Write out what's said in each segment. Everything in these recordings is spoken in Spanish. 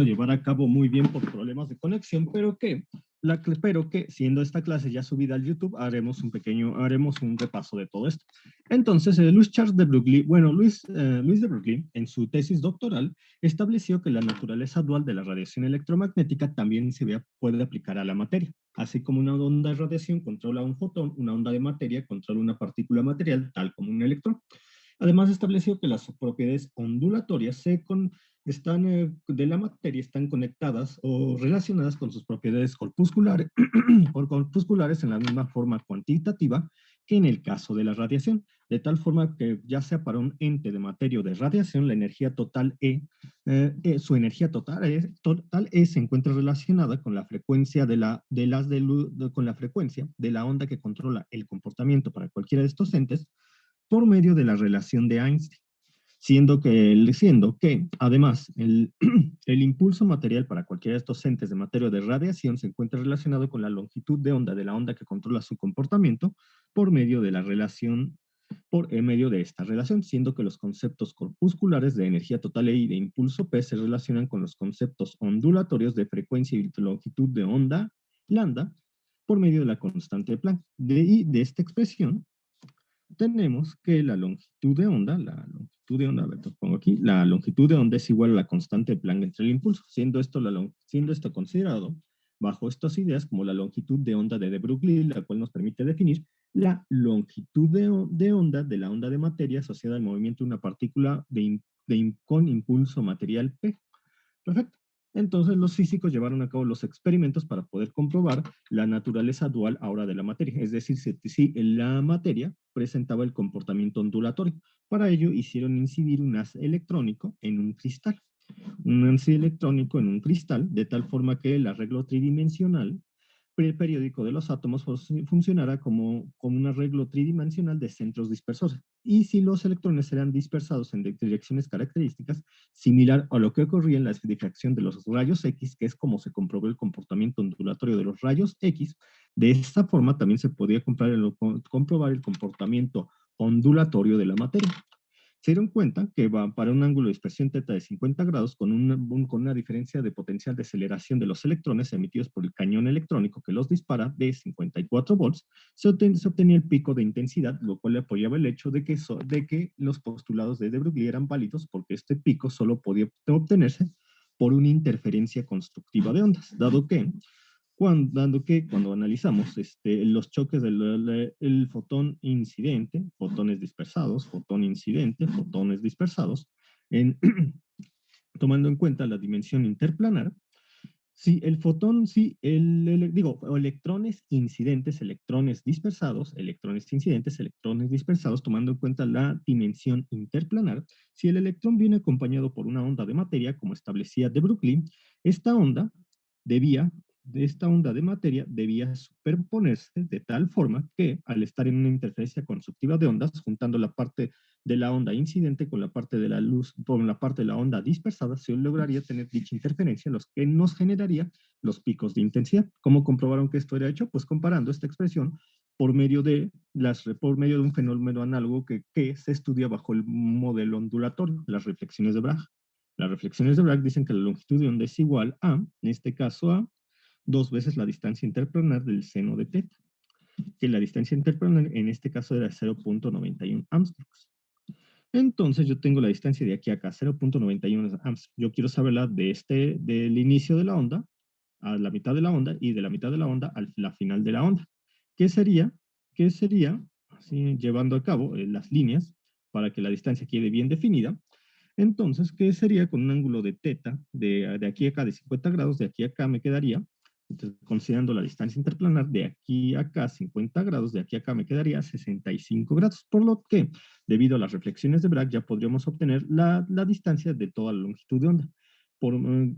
llevar a cabo muy bien por problemas de conexión, pero que siendo esta clase ya subida al YouTube, haremos un repaso de todo esto. Entonces, Luis de Broglie, en su tesis doctoral, estableció que la naturaleza dual de la radiación electromagnética también puede aplicar a la materia. Así como una onda de radiación controla un fotón, una onda de materia controla una partícula material, tal como un electrón. Además, estableció que las propiedades ondulatorias de la materia están conectadas o relacionadas con sus propiedades corpusculares, o corpusculares en la misma forma cuantitativa que en el caso de la radiación, de tal forma que ya sea para un ente de materia o de radiación, la energía total su energía total E se encuentra relacionada con la frecuencia con la frecuencia de la onda que controla el comportamiento para cualquiera de estos entes por medio de la relación de Einstein, siendo que además, el impulso material para cualquiera de estos entes de materia o de radiación se encuentra relacionado con la longitud de onda de la onda que controla su comportamiento por medio de medio de esta relación, siendo que los conceptos corpusculares de energía total E y de impulso P se relacionan con los conceptos ondulatorios de frecuencia y longitud de onda lambda por medio de la constante de Planck. De esta expresión tenemos que a ver, te pongo aquí, la longitud de onda es igual a la constante de Planck entre el impulso, siendo esto considerado bajo estas ideas como la longitud de onda de Broglie, la cual nos permite definir la longitud de onda de la onda de materia asociada al movimiento de una partícula con impulso material P. Perfecto. Entonces los físicos llevaron a cabo los experimentos para poder comprobar la naturaleza dual ahora de la materia, es decir, si la materia presentaba el comportamiento ondulatorio. Para ello hicieron incidir un haz electrónico en un cristal. Un haz electrónico en un cristal, de tal forma que el arreglo tridimensional periódico de los átomos funcionará como un arreglo tridimensional de centros dispersores. Y si los electrones serán dispersados en direcciones características, similar a lo que ocurría en la difracción de los rayos X, que es como se comprobó el comportamiento ondulatorio de los rayos X, de esta forma también se podía comprobar el comportamiento ondulatorio de la materia. Se dieron cuenta que va para un ángulo de dispersión θ de 50 grados con una diferencia de potencial de aceleración de los electrones emitidos por el cañón electrónico que los dispara de 54 volts, se obtenía el pico de intensidad, lo cual le apoyaba el hecho de que los postulados de de Broglie eran válidos porque este pico solo podía obtenerse por una interferencia constructiva de ondas, dado que cuando analizamos los choques del fotón incidente, fotones dispersados, fotón incidente, fotones dispersados, tomando en cuenta la dimensión interplanar, si el fotón, si digo, electrones incidentes, electrones dispersados, tomando en cuenta la dimensión interplanar, si el electrón viene acompañado por una onda de materia, como establecía de Broglie, esta onda debía esta onda de materia debía superponerse de tal forma que, al estar en una interferencia constructiva de ondas, juntando la parte de la onda incidente con la parte de la luz, con la parte de la onda dispersada, se lograría tener dicha interferencia, los que nos generaría los picos de intensidad. ¿Cómo comprobaron que esto era hecho? Pues comparando esta expresión por medio de un fenómeno análogo que se estudia bajo el modelo ondulatorio, las reflexiones de Bragg. Las reflexiones de Bragg dicen que la longitud de onda es igual a, en este caso a, 2 veces la distancia interplanar del seno de θ, que la distancia interplanar en este caso era 0.91 Armstrongs. Entonces yo tengo la distancia de aquí a acá, 0.91 Armstrong. Yo quiero saberla del inicio de la onda a la mitad de la onda y de la mitad de la onda a la final de la onda. ¿Qué sería? Así, llevando a cabo las líneas para que la distancia quede bien definida. Entonces, ¿qué sería con un ángulo de θ de aquí a acá de 50 grados? De aquí a acá me quedaría, entonces, considerando la distancia interplanar, de aquí a acá 50 grados, de aquí a acá me quedaría 65 grados, por lo que, debido a las reflexiones de Bragg, ya podríamos obtener la distancia de toda la longitud de onda,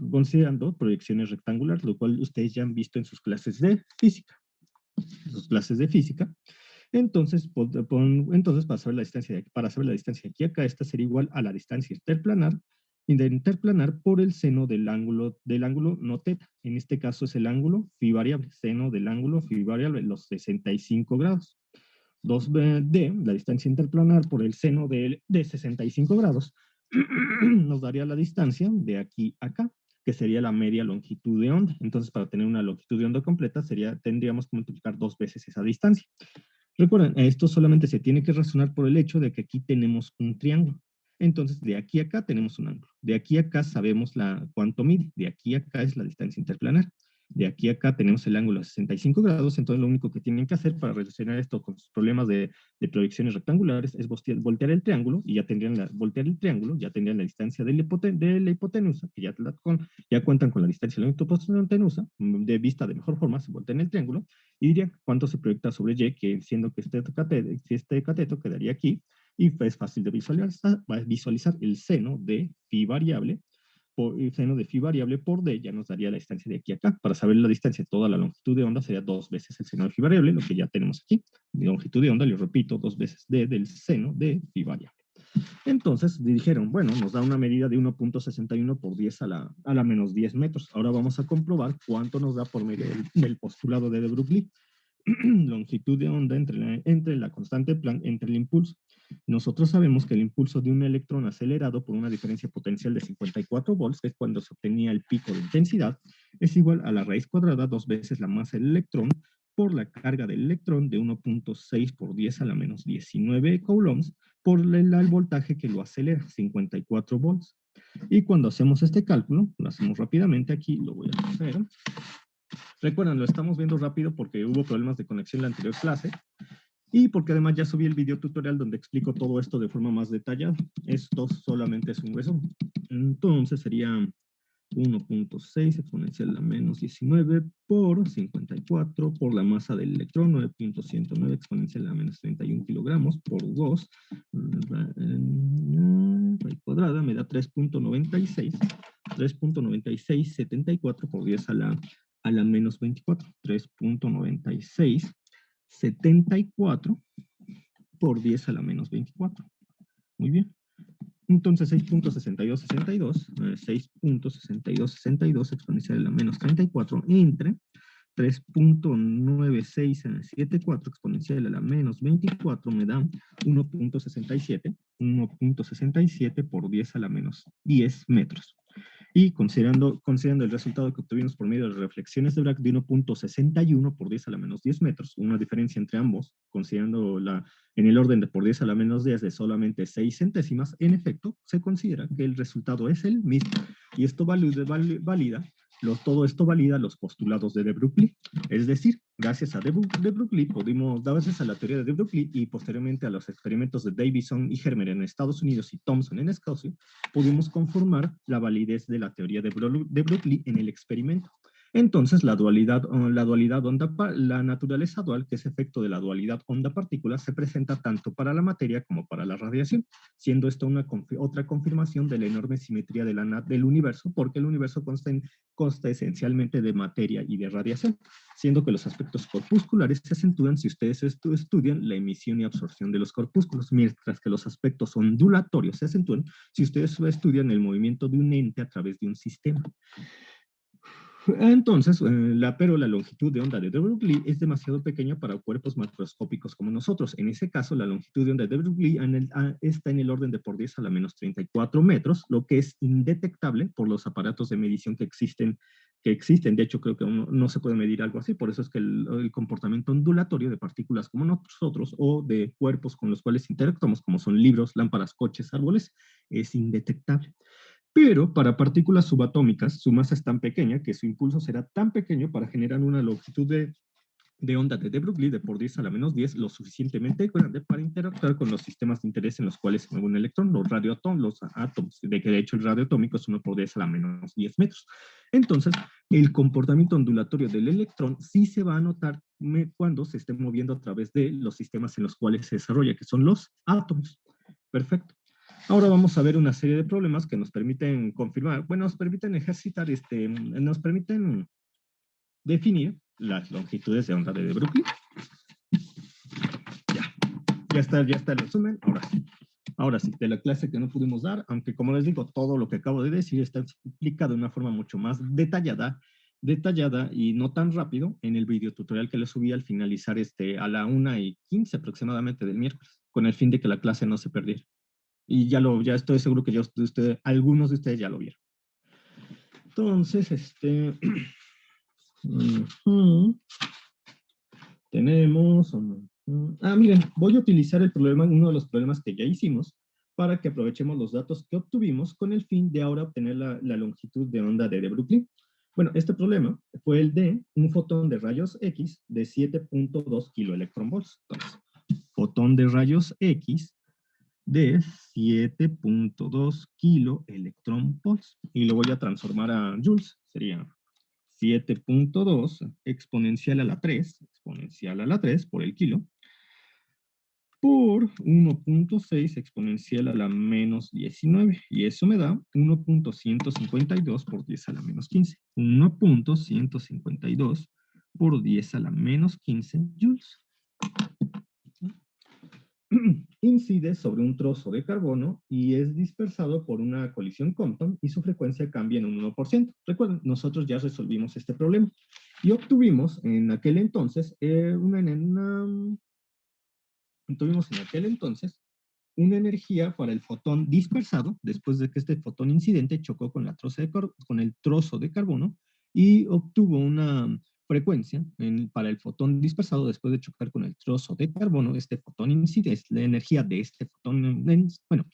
considerando proyecciones rectangulares, lo cual ustedes ya han visto en sus clases de física. Entonces, para saber la distancia de aquí a acá, esta sería igual a la distancia interplanar, y de interplanar por el seno del ángulo no θ. En este caso es el ángulo phi variable, seno del ángulo phi variable, los 65 grados. 2D, la distancia interplanar por el seno de 65 grados, nos daría la distancia de aquí a acá. que sería la media longitud de onda. Entonces, para tener una longitud de onda completa, tendríamos que multiplicar 2 veces esa distancia. Recuerden, esto solamente se tiene que razonar por el hecho de que aquí tenemos un triángulo. Entonces, de aquí a acá tenemos un ángulo. De aquí a acá sabemos cuánto mide. De aquí a acá es la distancia interplanar. De aquí a acá tenemos el ángulo a 65 grados. Entonces, lo único que tienen que hacer para relacionar esto con sus problemas de proyecciones rectangulares es voltear el triángulo y ya tendrían la distancia de la hipotenusa, que ya cuentan con la distancia de la hipotenusa. De vista de mejor forma, se voltean el triángulo y dirían cuánto se proyecta sobre Y, que siendo que este cateto quedaría aquí, y es fácil de visualizar el seno de phi variable, el seno de phi variable por d ya nos daría la distancia de aquí a acá. Para saber la distancia, toda la longitud de onda sería 2 veces el seno de phi variable, lo que ya tenemos aquí. La longitud de onda, les repito, 2 veces d del seno de phi variable. Entonces dijeron, bueno, nos da una medida de 1.61 por 10 a la menos 10 metros. Ahora vamos a comprobar cuánto nos da por medio del postulado de Broglie. Longitud de onda entre la constante de Planck, entre el impulso. Nosotros sabemos que el impulso de un electrón acelerado por una diferencia potencial de 54 volts, que es cuando se obtenía el pico de intensidad, es igual a la raíz cuadrada 2 veces la masa del electrón por la carga del electrón de 1.6 por 10 a la menos 19 coulombs por el voltaje que lo acelera, 54 volts. Y cuando hacemos este cálculo, lo hacemos rápidamente aquí, lo voy a hacer. Recuerden, lo estamos viendo rápido porque hubo problemas de conexión en la anterior clase y porque además ya subí el video tutorial donde explico todo esto de forma más detallada. Esto solamente es un resumen. Entonces sería 1.6 exponencial a la menos 19 por 54 por la masa del electrón, 9.109 exponencial a la menos 31 kilogramos por 2 raíz cuadrada me da 3.9674 por 10 a la menos 24, 3.9674 por 10 a la menos 24. Muy bien. Entonces 6.6262 exponencial a la menos 34 entre 3.9674 exponencial a la menos 24 me da 1.67 por 10 a la menos 10 metros. Y considerando el resultado que obtuvimos por medio de reflexiones de Bragg de 1.61 por 10 a la menos 10 metros, una diferencia entre ambos, considerando en el orden de por 10 a la menos 10 de solamente 6 centésimas, en efecto, se considera que el resultado es el mismo. Y esto todo esto valida los postulados de de Broglie. Es decir, gracias a de Broglie gracias a la teoría de de Broglie y posteriormente a los experimentos de Davison y Hermer en Estados Unidos y Thomson en Escocia, pudimos conformar la validez de la teoría de Broglie en el experimento. Entonces, la naturaleza dual, que es efecto de la dualidad onda-partícula, se presenta tanto para la materia como para la radiación, siendo esto otra confirmación de la enorme simetría del universo, porque el universo consta esencialmente de materia y de radiación, siendo que los aspectos corpusculares se acentúan si ustedes estudian la emisión y absorción de los corpúsculos, mientras que los aspectos ondulatorios se acentúan si ustedes estudian el movimiento de un ente a través de un sistema. Entonces, pero la longitud de onda de de Broglie es demasiado pequeña para cuerpos macroscópicos como nosotros. En ese caso, la longitud de onda de Broglie está en el orden de por 10 a la menos 34 metros, lo que es indetectable por los aparatos de medición que existen. De hecho, creo que no se puede medir algo así. Por eso es que el comportamiento ondulatorio de partículas como nosotros o de cuerpos con los cuales interactuamos, como son libros, lámparas, coches, árboles, es indetectable. Pero para partículas subatómicas, su masa es tan pequeña que su impulso será tan pequeño para generar una longitud de onda de de Broglie de por 10 a la menos 10 lo suficientemente grande para interactuar con los sistemas de interés en los cuales se mueve un electrón, los átomos, de que de hecho el radio atómico es 1 por 10 a la menos 10 metros. Entonces, el comportamiento ondulatorio del electrón sí se va a notar cuando se esté moviendo a través de los sistemas en los cuales se desarrolla, que son los átomos. Perfecto. Ahora vamos a ver una serie de problemas que nos permiten confirmar, nos permiten nos permiten definir las longitudes de onda de Broglie. Ya está el resumen. Ahora sí, de la clase que no pudimos dar, aunque como les digo, todo lo que acabo de decir está explicado de una forma mucho más detallada y no tan rápido en el video tutorial que les subí al finalizar a la 1:15 aproximadamente del miércoles, con el fin de que la clase no se perdiera. Y ya estoy seguro que algunos de ustedes ya lo vieron. Entonces, ujú, tenemos... miren, voy a utilizar el problema, uno de los problemas que ya hicimos para que aprovechemos los datos que obtuvimos con el fin de ahora obtener la longitud de onda de Broglie. Bueno, este problema fue el de un fotón de rayos X de 7.2 kiloelectronvolts. Entonces, fotón de rayos X de 7.2 kiloelectronvolts. Y lo voy a transformar a joules. Sería 7.2 exponencial a la 3 por el kilo, por 1.6 exponencial a la menos 19. Y eso me da 1.152 por 10 a la menos 15. 1.152 por 10 a la menos 15 joules. Incide sobre un trozo de carbono y es dispersado por una colisión Compton y su frecuencia cambia en un 1%. Recuerden, nosotros ya resolvimos este problema y obtuvimos en aquel entonces una energía para el fotón dispersado después de que este fotón incidente chocó con el trozo de carbono y obtuvo una frecuencia para el fotón dispersado después de chocar con el trozo de carbono. Este fotón incidente, la energía de este fotón, bueno,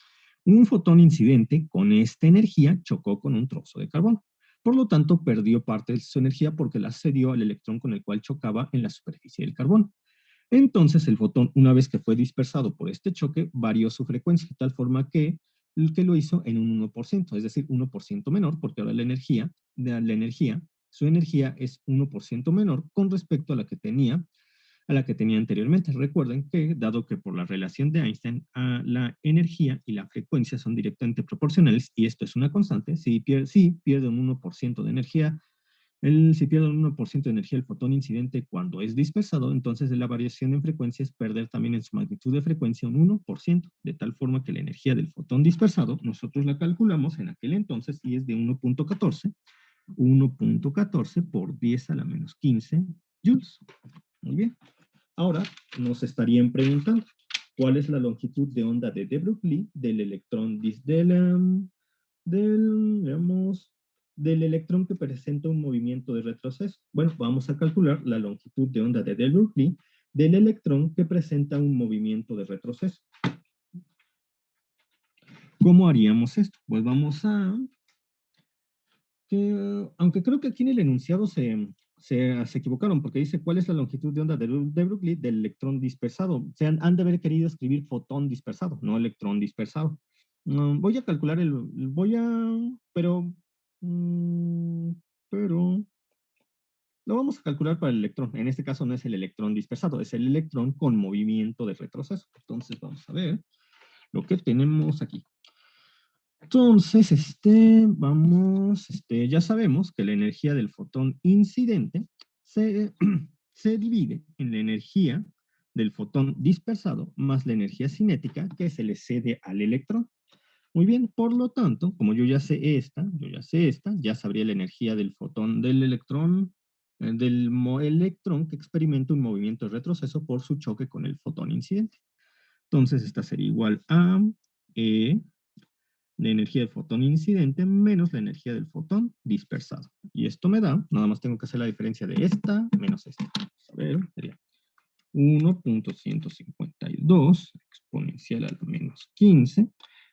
un fotón incidente con esta energía chocó con un trozo de carbono. Por lo tanto, perdió parte de su energía porque la cedió al electrón con el cual chocaba en la superficie del carbono. Entonces, el fotón, una vez que fue dispersado por este choque, varió su frecuencia de tal forma que lo hizo en un 1%, es decir, 1% menor, porque ahora su energía es 1% menor con respecto a la que tenía anteriormente. Recuerden que, dado que por la relación de Einstein, la energía y la frecuencia son directamente proporcionales, y esto es una constante, si pierde un 1% de energía, si pierde un 1% de energía el fotón incidente cuando es dispersado, entonces la variación en frecuencia es perder también en su magnitud de frecuencia un 1%, de tal forma que la energía del fotón dispersado, nosotros la calculamos en aquel entonces y es de 1.14 por 10 a la menos 15 joules. Muy bien. Ahora nos estarían preguntando, ¿cuál es la longitud de onda de de Broglie del electrón del electrón que presenta un movimiento de retroceso? Bueno, vamos a calcular la longitud de onda de Broglie del electrón que presenta un movimiento de retroceso. ¿Cómo haríamos esto? Pues vamos aunque creo que aquí en el enunciado se equivocaron, porque dice cuál es la longitud de onda de Broglie del electrón dispersado. O sea, han de haber querido escribir fotón dispersado, no electrón dispersado. Voy a calcular mm, pero lo vamos a calcular para el electrón. En este caso no es el electrón dispersado, es el electrón con movimiento de retroceso. Entonces vamos a ver lo que tenemos aquí. Entonces, ya sabemos que la energía del fotón incidente se, se divide en la energía del fotón dispersado más la energía cinética que se le cede al electrón. Muy bien, por lo tanto, como yo ya sé esta, ya sabría la energía del fotón del electrón, electrón que experimenta un movimiento de retroceso por su choque con el fotón incidente. Entonces, esta sería igual a E, la energía del fotón incidente menos la energía del fotón dispersado. Y esto me da, nada más tengo que hacer la diferencia de esta menos esta. A ver, sería 1.152 exponencial a la menos 15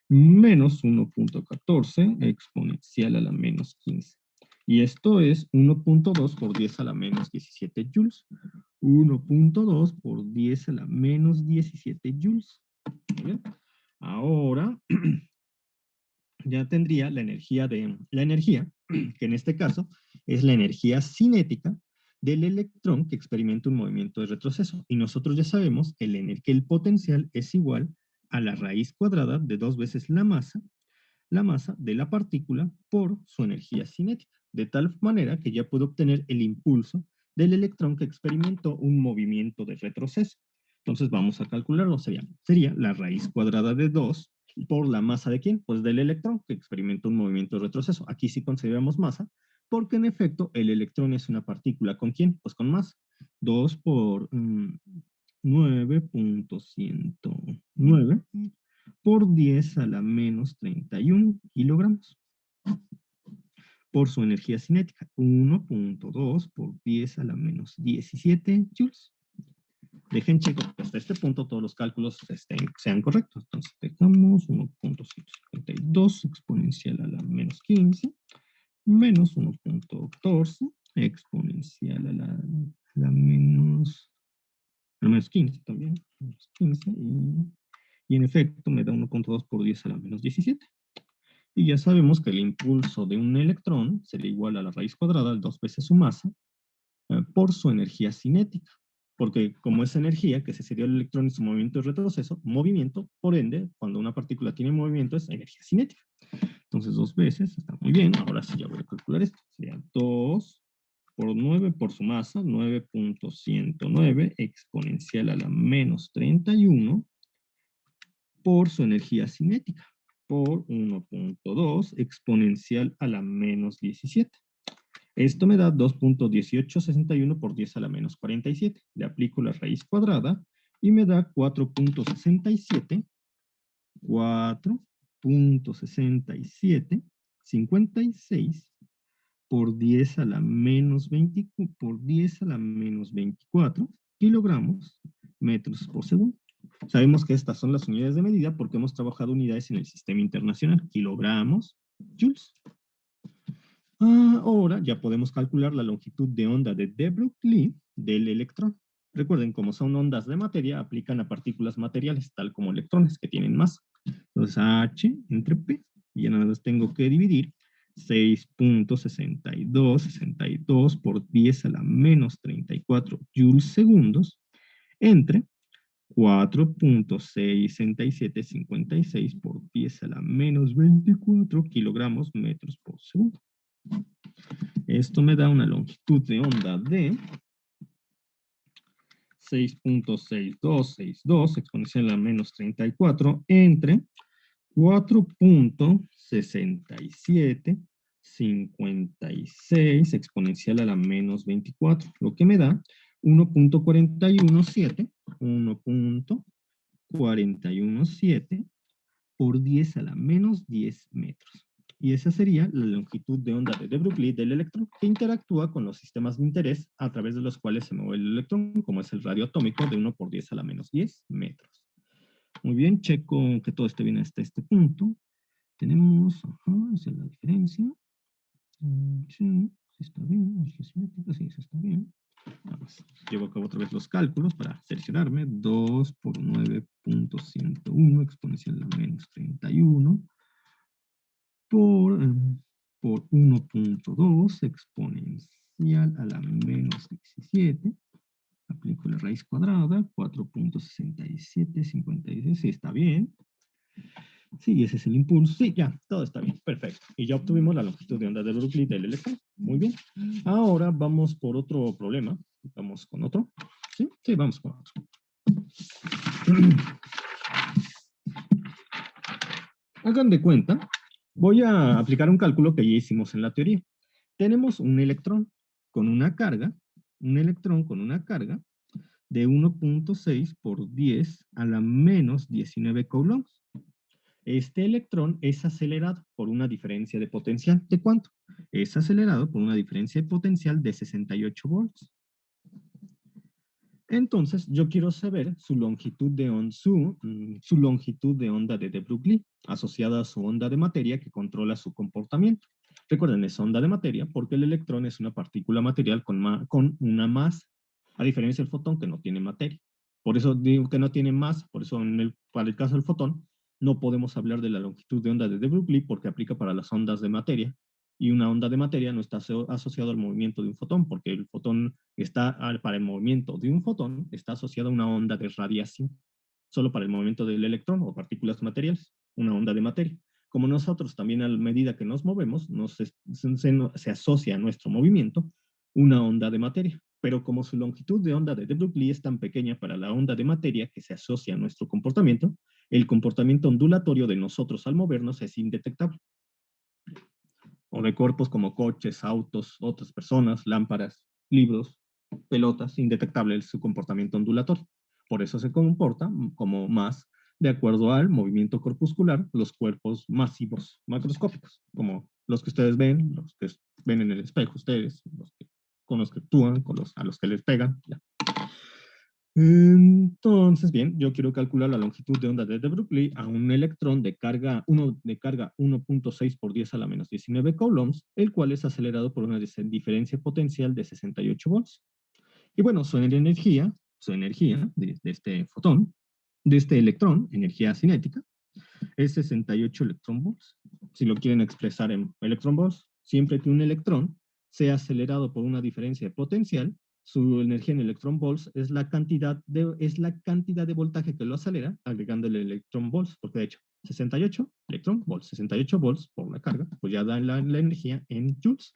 menos 1.14 exponencial a la menos 15. Y esto es 1.2 por 10 a la menos 17 joules. 1.2 por 10 a la menos 17 joules. ¿Bien? Ahora ya tendría la energía, que en este caso es la energía cinética del electrón que experimenta un movimiento de retroceso. Y nosotros ya sabemos que el potencial es igual a la raíz cuadrada de 2 veces la masa de la partícula por su energía cinética, de tal manera que ya puedo obtener el impulso del electrón que experimentó un movimiento de retroceso. Entonces vamos a calcularlo, sería la raíz cuadrada de 2 por la masa ¿de quién? Pues del electrón que experimenta un movimiento de retroceso. Aquí sí consideramos masa, porque en efecto el electrón es una partícula. ¿Con quién? Pues con masa. 2 por 9.109 por 10 a la menos 31 kilogramos. por su energía cinética. 1.2 por 10 a la menos 17 joules. Dejen checo que hasta este punto todos los cálculos sean correctos. Entonces dejamos 1.152 exponencial a la menos 15 menos 1.14 exponencial a la menos 15 también. Menos 15 y en efecto me da 1.2 por 10 a la menos 17. Y ya sabemos que el impulso de un electrón sería igual a la raíz cuadrada de 2 veces su masa por su energía cinética. Porque como es energía, que ese sería el electrón y su movimiento de retroceso, movimiento, por ende, cuando una partícula tiene movimiento es energía cinética. Entonces 2 veces, está muy bien. Ahora sí ya voy a calcular esto. Sería 2 por 9 por su masa, 9.109 exponencial a la menos 31 por su energía cinética, por 1.2 exponencial a la menos 17. Esto me da 2.1861 por 10 a la menos 47. Le aplico la raíz cuadrada y me da 4.67, 4.67, 56 por 10 a la menos 20, por 10 a la menos 24 kilogramos metros por segundo. Sabemos que estas son las unidades de medida porque hemos trabajado unidades en el sistema internacional. Kilogramos, joules. Ahora ya podemos calcular la longitud de onda de de Broglie del electrón. Recuerden, como son ondas de materia, aplican a partículas materiales, tal como electrones, que tienen masa. Entonces, H entre P. Y ya nada más tengo que dividir 6.62 por 10 a la menos 34 joules segundos entre 4.66756 por 10 a la menos 24 kilogramos metros por segundo. Esto me da una longitud de onda de 6.6262 exponencial a la menos 34 entre 4.6756 exponencial a la menos 24, lo que me da 1.417 por 10 a la menos 10 metros. Y esa sería la longitud de onda de de Broglie del electrón, que interactúa con los sistemas de interés a través de los cuales se mueve el electrón, como es el radio atómico de 1 por 10 a la menos 10 metros. Muy bien, checo que todo esté bien hasta este punto. Tenemos, esa es la diferencia. Sí, está bien, sí, está bien. Vamos, llevo a cabo otra vez los cálculos para cerciorarme. 2 por 9.101 exponencial a la menos 31 por 1.2 exponencial a la menos 17. Aplico la raíz cuadrada, 4.6756, sí, está bien. Sí, ese es el impulso. Sí, ya, todo está bien, perfecto. Y ya obtuvimos la longitud de onda de Broglie del electrón. Muy bien. Ahora vamos por otro problema. Vamos con otro. Sí, sí, vamos con otro. Hagan de cuenta, voy a aplicar un cálculo que ya hicimos en la teoría. Tenemos un electrón con una carga, de 1.6 por 10 a la menos 19 coulombs. Este electrón es acelerado por una diferencia de potencial. ¿De cuánto? Es acelerado por una diferencia de potencial de 68 volts. Entonces, yo quiero saber su longitud de onda, su longitud de onda de de Broglie, asociada a su onda de materia que controla su comportamiento. Recuerden, es onda de materia porque el electrón es una partícula material con una masa, a diferencia del fotón que no tiene materia. Por eso digo que no tiene masa, por eso para el caso del fotón no podemos hablar de la longitud de onda de de Broglie porque aplica para las ondas de materia. Y una onda de materia no está asociada al movimiento de un fotón, porque el fotón para el movimiento de un fotón, está asociada a una onda de radiación, solo para el movimiento del electrón o partículas materiales, una onda de materia. Como nosotros también a medida que nos movemos, se asocia a nuestro movimiento una onda de materia, pero como su longitud de onda de de Broglie es tan pequeña para la onda de materia que se asocia a nuestro comportamiento, el comportamiento ondulatorio de nosotros al movernos es indetectable. O de cuerpos como coches, autos, otras personas, lámparas, libros, pelotas, indetectable su comportamiento ondulatorio. Por eso se comporta como más de acuerdo al movimiento corpuscular, los cuerpos masivos macroscópicos, como los que ustedes ven, los que ven en el espejo ustedes, con los que actúan, a los que les pegan. Ya. Entonces, bien, yo quiero calcular la longitud de onda de de Broglie a un electrón de carga 1.6 por 10 a la menos 19 coulombs, el cual es acelerado por una diferencia potencial de 68 volts. Y bueno, su energía de este fotón, de este electrón, energía cinética, es 68 electron volts. Si lo quieren expresar en electron volts, siempre que un electrón sea acelerado por una diferencia de potencial, su energía en electron volts es la cantidad de voltaje que lo acelera, agregando el electron volts, porque de hecho 68 electron volts, 68 volts por la carga, pues ya da la energía en joules.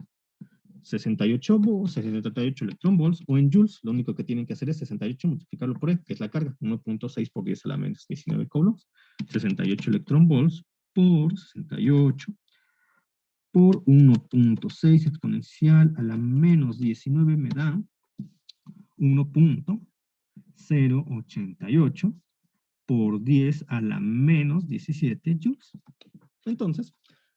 68 volts, 68 electron volts o en joules, lo único que tienen que hacer es 68 multiplicarlo por E, que es la carga, 1.6 por 10 a la menos 19 coulombs, 68 electron volts por 68 por 1.6 exponencial a la menos 19 me da 1.088 por 10 a la menos 17 joules. Entonces,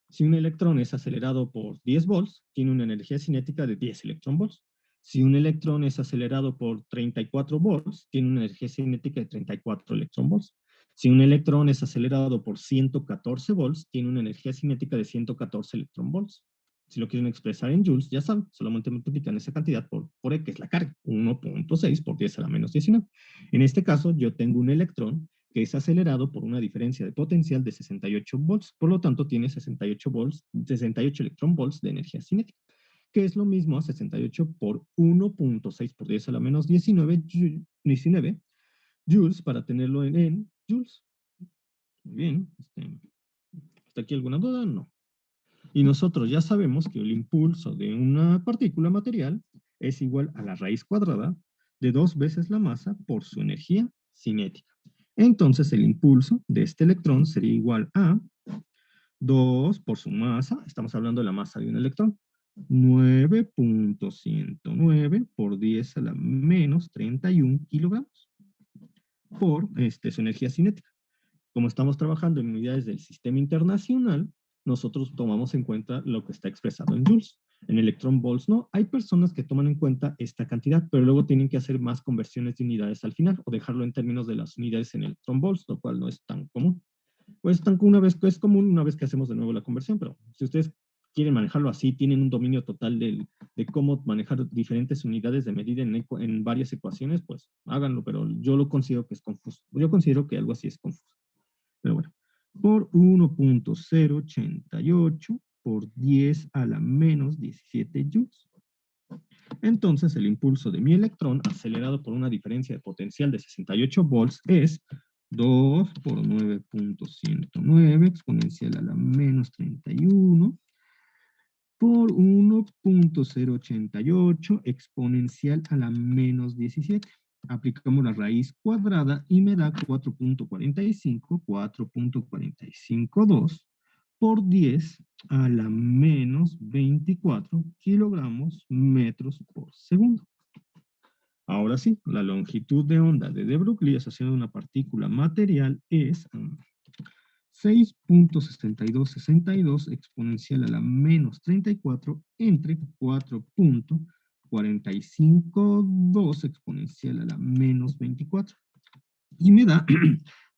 si un electrón es acelerado por 10 volts, tiene una energía cinética de 10 electron volts. Si un electrón es acelerado por 34 volts, tiene una energía cinética de 34 electron volts. Si un electrón es acelerado por 114 volts, tiene una energía cinética de 114 electron volts. Si lo quieren expresar en joules, ya saben, solamente multiplican esa cantidad por E, que es la carga, 1.6 por 10 a la menos 19. En este caso, yo tengo un electrón que es acelerado por una diferencia de potencial de 68 volts, por lo tanto tiene 68 volts, 68 electron volts de energía cinética, que es lo mismo a 68 por 1.6 por 10 a la menos 19 joules para tenerlo en joules. Muy bien. ¿Hasta aquí alguna duda? No. Y nosotros ya sabemos que el impulso de una partícula material es igual a la raíz cuadrada de 2 veces la masa por su energía cinética. Entonces el impulso de este electrón sería igual a 2 por su masa, estamos hablando de la masa de un electrón, 9.109 por 10 a la menos 31 kilogramos por su energía cinética. Como estamos trabajando en unidades del sistema internacional, nosotros tomamos en cuenta lo que está expresado en joules. En electron volts no. Hay personas que toman en cuenta esta cantidad, pero luego tienen que hacer más conversiones de unidades al final o dejarlo en términos de las unidades en electron volts, lo cual no es tan común. Pues es común una vez que hacemos de nuevo la conversión, pero si ustedes quieren manejarlo así, tienen un dominio total de cómo manejar diferentes unidades de medida en varias ecuaciones, pues háganlo, pero yo lo considero que es confuso. Yo considero que algo así es confuso. Pero bueno, por 1.088 por 10 a la menos 17 joules. Entonces, el impulso de mi electrón acelerado por una diferencia de potencial de 68 volts es 2 por 9.109 exponencial a la menos 31 por 1.088 exponencial a la menos 17. Aplicamos la raíz cuadrada y me da 4.452 por 10 a la menos 24 kilogramos metros por segundo. Ahora sí, la longitud de onda de de Broglie asociada a una partícula material es 6.6262 exponencial a la menos 34 entre 4.452 exponencial a la menos 24. Y me da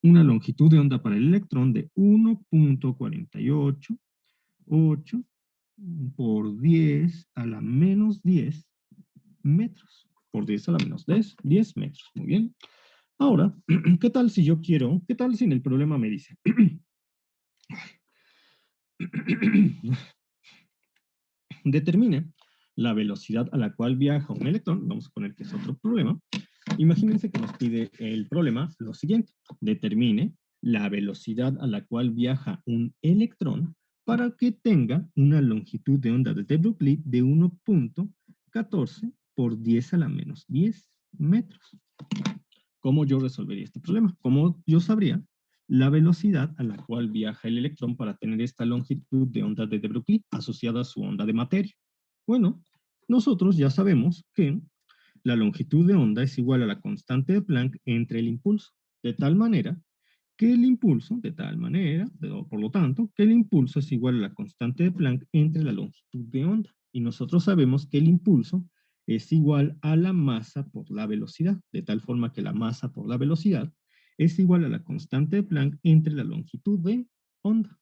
una longitud de onda para el electrón de 1.488 por 10 a la menos 10 metros. Por 10 a la menos 10 metros. Muy bien. Ahora, ¿qué tal si yo quiero? ¿Qué tal si en el problema me dice? Determine la velocidad a la cual viaja un electrón. Vamos a poner que es otro problema. Imagínense que nos pide el problema lo siguiente. Determine la velocidad a la cual viaja un electrón para que tenga una longitud de onda de de Broglie de 1.14 por 10 a la menos 10 metros. ¿Cómo yo resolvería este problema? ¿Cómo yo sabría la velocidad a la cual viaja el electrón para tener esta longitud de onda de de Broglie asociada a su onda de materia? Bueno, nosotros ya sabemos que la longitud de onda es igual a la constante de Planck entre el impulso, de tal manera que el impulso, de tal manera, por lo tanto, que el impulso es igual a la constante de Planck entre la longitud de onda. Y nosotros sabemos que el impulso es igual a la masa por la velocidad, de tal forma que la masa por la velocidad es igual a la constante de Planck entre la longitud de onda.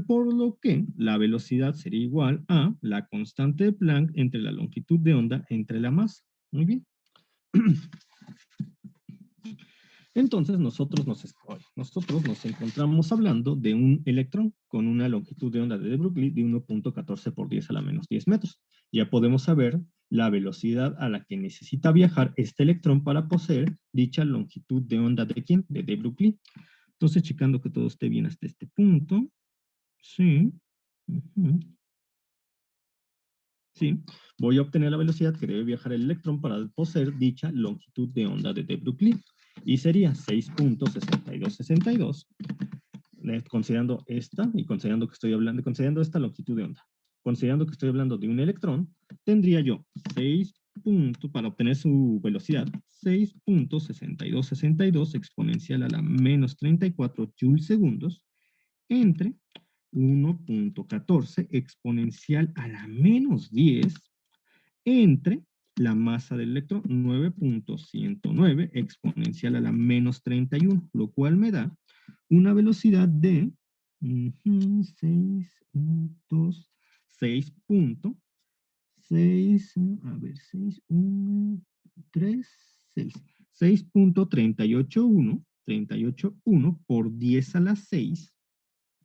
Por lo que la velocidad sería igual a la constante de Planck entre la longitud de onda entre la masa. Muy bien. Entonces nosotros nos encontramos hablando de un electrón con una longitud de onda de Broglie de 1.14 por 10 a la menos 10 metros. Ya podemos saber la velocidad a la que necesita viajar este electrón para poseer dicha longitud de onda de ¿quién? De Broglie. Entonces, checando que todo esté bien hasta este punto. Sí. Sí, voy a obtener la velocidad que debe viajar el electrón para poseer dicha longitud de onda de Broglie. Y sería 6.6262, considerando esta y considerando esta longitud de onda. Considerando que estoy hablando de un electrón, tendría yo 6 puntos, para obtener su velocidad, 6.6262 exponencial a la menos 34 joules segundos entre 1.14 exponencial a la menos 10 entre la masa del electrón 9.109 exponencial a la menos 31, lo cual me da una velocidad de 6.38.1 por 10 a la 6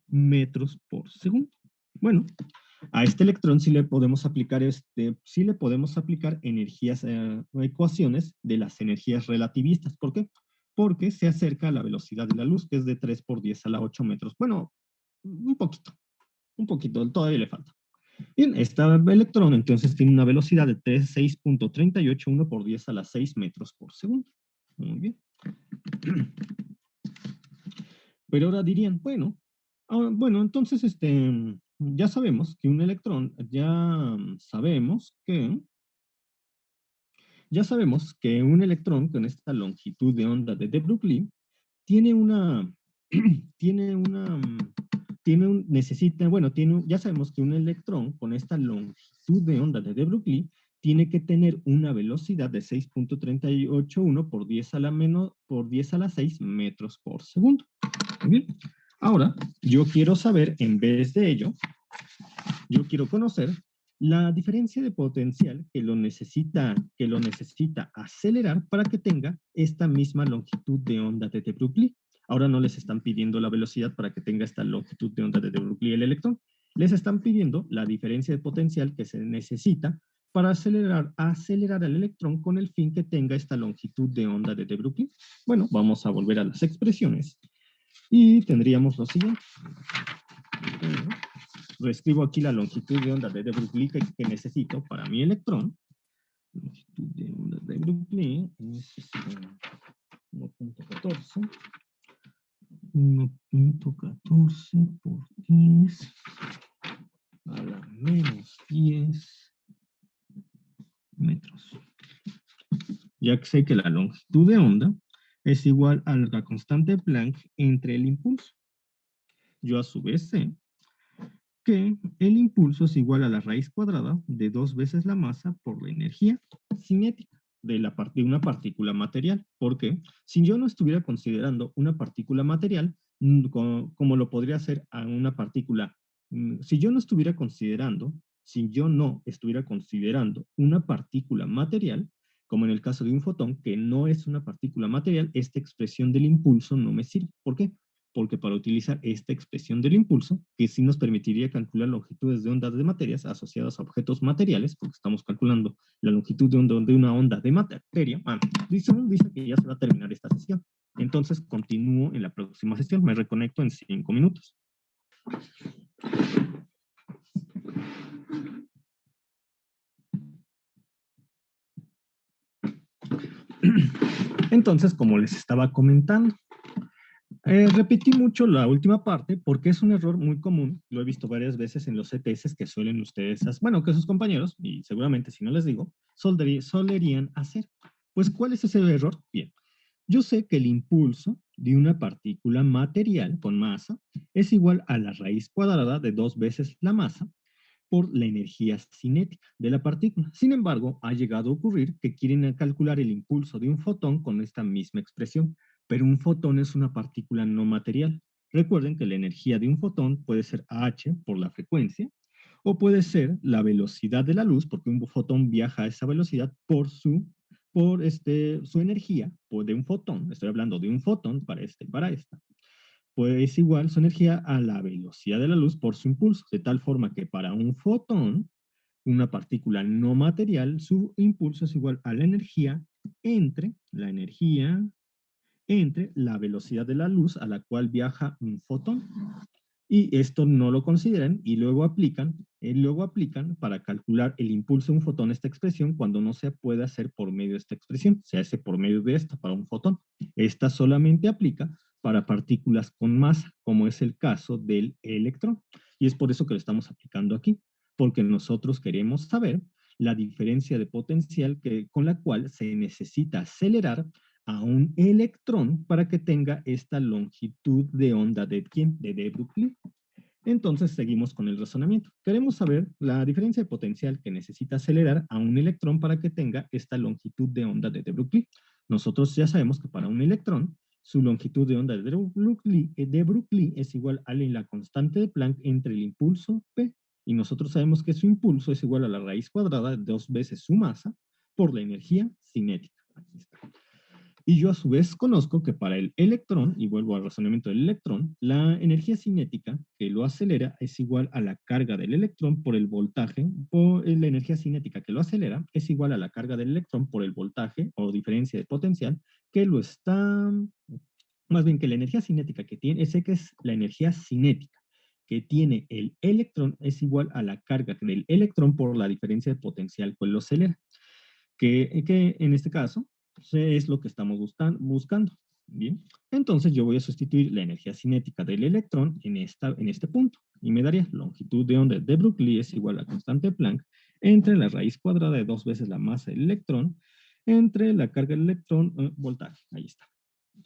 metros por segundo. Bueno, a este electrón sí le podemos aplicar energías, ecuaciones de las energías relativistas. ¿Por qué? Porque se acerca a la velocidad de la luz, que es de 3 por 10 a la 8 metros. Bueno, un poquito, todavía le falta. Bien, este electrón entonces tiene una velocidad de 6.381 por 10 a la 6 metros por segundo. Muy bien. Pero ahora dirían, bueno, entonces ya sabemos que un electrón, ya sabemos que un electrón con esta longitud de onda de Broglie tiene ya sabemos que un electrón con esta longitud de onda de Broglie tiene que tener una velocidad de 6.381 por 10 a la 6 metros por segundo. Bien. Ahora, yo quiero saber, en vez de ello, yo quiero conocer la diferencia de potencial que lo necesita acelerar para que tenga esta misma longitud de onda de Broglie. Ahora no les están pidiendo la velocidad para que tenga esta longitud de onda de Broglie el electrón. Les están pidiendo la diferencia de potencial que se necesita para acelerar al electrón con el fin que tenga esta longitud de onda de Broglie. Bueno, vamos a volver a las expresiones. Y tendríamos lo siguiente. Reescribo aquí la longitud de onda de Broglie que necesito para mi electrón. Longitud de onda de Broglie es 1.14. 1.14 por 10 a la menos 10 metros. Ya que sé que la longitud de onda es igual a la constante de Planck entre el impulso. Yo a su vez sé que el impulso es igual a la raíz cuadrada de 2 veces la masa por la energía cinética de una partícula material. Porque si yo no estuviera considerando una partícula material, como lo podría hacer a una partícula, si yo no estuviera considerando una partícula material, como en el caso de un fotón, que no es una partícula material, esta expresión del impulso no me sirve. ¿Por qué? Porque para utilizar esta expresión del impulso, que sí nos permitiría calcular longitudes de ondas de materias asociadas a objetos materiales, porque estamos calculando la longitud de onda de una onda de materia, dice que ya se va a terminar esta sesión. Entonces continúo en la próxima sesión, me reconecto en 5 minutos. Entonces, como les estaba comentando, repetí mucho la última parte porque es un error muy común, lo he visto varias veces en los ETS que suelen ustedes, que sus compañeros, y seguramente si no les digo, solerían hacer. Pues, ¿cuál es ese error? Bien, yo sé que el impulso de una partícula material con masa es igual a la raíz cuadrada de 2 veces la masa por la energía cinética de la partícula. Sin embargo, ha llegado a ocurrir que quieren calcular el impulso de un fotón con esta misma expresión, pero un fotón es una partícula no material. Recuerden que la energía de un fotón puede ser h por la frecuencia, o puede ser la velocidad de la luz, porque un fotón viaja a esa velocidad su energía, pues de un fotón, estoy hablando de un fotón para esta, pues es igual su energía a la velocidad de la luz por su impulso, de tal forma que para un fotón, una partícula no material, su impulso es igual a la energía entre la velocidad de la luz a la cual viaja un fotón. Y esto no lo consideran y luego aplican para calcular el impulso de un fotón esta expresión cuando no se puede hacer por medio de esta expresión, se hace por medio de esta para un fotón. Esta solamente aplica para partículas con masa, como es el caso del electrón. Y es por eso que lo estamos aplicando aquí, porque nosotros queremos saber la diferencia de potencial con la cual se necesita acelerar a un electrón para que tenga esta longitud de onda de ¿quién? De de Broglie. Entonces seguimos con el razonamiento. Queremos saber la diferencia de potencial que necesita acelerar a un electrón para que tenga esta longitud de onda de Broglie. Nosotros ya sabemos que para un electrón, su longitud de onda de Broglie es igual a la constante de Planck entre el impulso P. Y nosotros sabemos que su impulso es igual a la raíz cuadrada de 2 veces su masa por la energía cinética. Aquí está. Y yo a su vez conozco que para el electrón, y vuelvo al razonamiento del electrón, la energía cinética que lo acelera es igual a la carga del electrón por el voltaje, o la energía cinética que lo acelera es igual a la carga del electrón por el voltaje o diferencia de potencial que lo está, más bien que la energía cinética que tiene, ese que es la energía cinética que tiene el electrón es igual a la carga del electrón por la diferencia de potencial que lo acelera, que en este caso es lo que estamos buscando. Bien, entonces yo voy a sustituir la energía cinética del electrón en este punto y me daría longitud de onda de Broglie es igual a constante de Planck entre la raíz cuadrada de 2 veces la masa del electrón entre la carga del electrón, voltaje. Ahí está.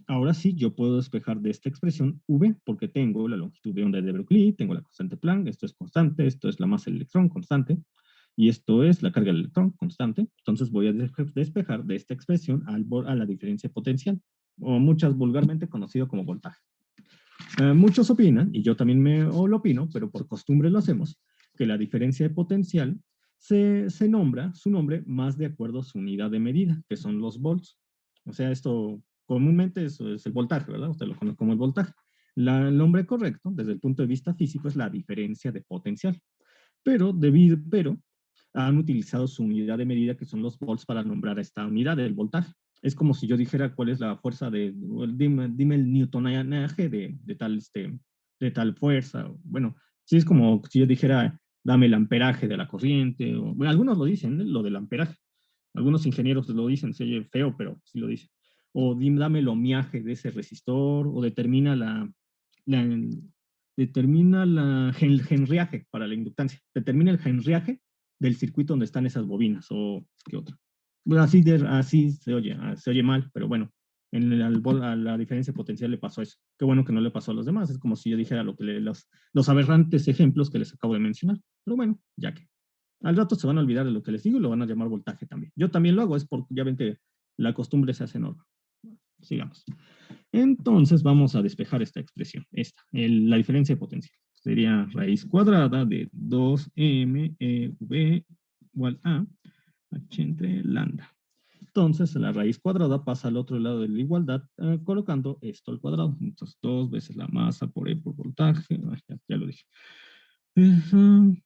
Ahora sí, yo puedo despejar de esta expresión V porque tengo la longitud de onda de Broglie, tengo la constante Planck, esto es constante, esto es la masa del electrón constante, y esto es la carga del electrón constante. Entonces voy a despejar de esta expresión a la diferencia potencial, o muchas vulgarmente conocido como voltaje. Muchos opinan, y yo también lo opino, pero por costumbre lo hacemos, que la diferencia de potencial se nombra su nombre más de acuerdo a su unidad de medida, que son los volts. O sea, esto comúnmente es el voltaje, ¿verdad? Usted lo conoce como el voltaje. El nombre correcto, desde el punto de vista físico, es la diferencia de potencial. Pero han utilizado su unidad de medida, que son los volts, para nombrar esta unidad del voltaje. Es como si yo dijera cuál es la fuerza dime el newtonaje de tal fuerza. Bueno, sí es como si yo dijera, dame el amperaje de la corriente. Bueno, algunos lo dicen, lo del amperaje. Algunos ingenieros lo dicen, se oye feo, pero sí lo dicen. O dame el ohmiaje de ese resistor, o determina el henriaje para la inductancia. Determina el henriaje del circuito donde están esas bobinas, o qué otra. Bueno, así se oye mal, pero bueno, a la diferencia potencial le pasó eso. Qué bueno que no le pasó a los demás, es como si yo dijera los aberrantes ejemplos que les acabo de mencionar. Pero bueno, ya que al rato se van a olvidar de lo que les digo y lo van a llamar voltaje también. Yo también lo hago, es porque ya ven que la costumbre se hace norma. Sigamos. Entonces vamos a despejar esta expresión, la diferencia de potencial. Sería raíz cuadrada de 2mv igual a h entre lambda. Entonces la raíz cuadrada pasa al otro lado de la igualdad colocando esto al cuadrado. Entonces 2 veces la masa por E por voltaje. Ya lo dije.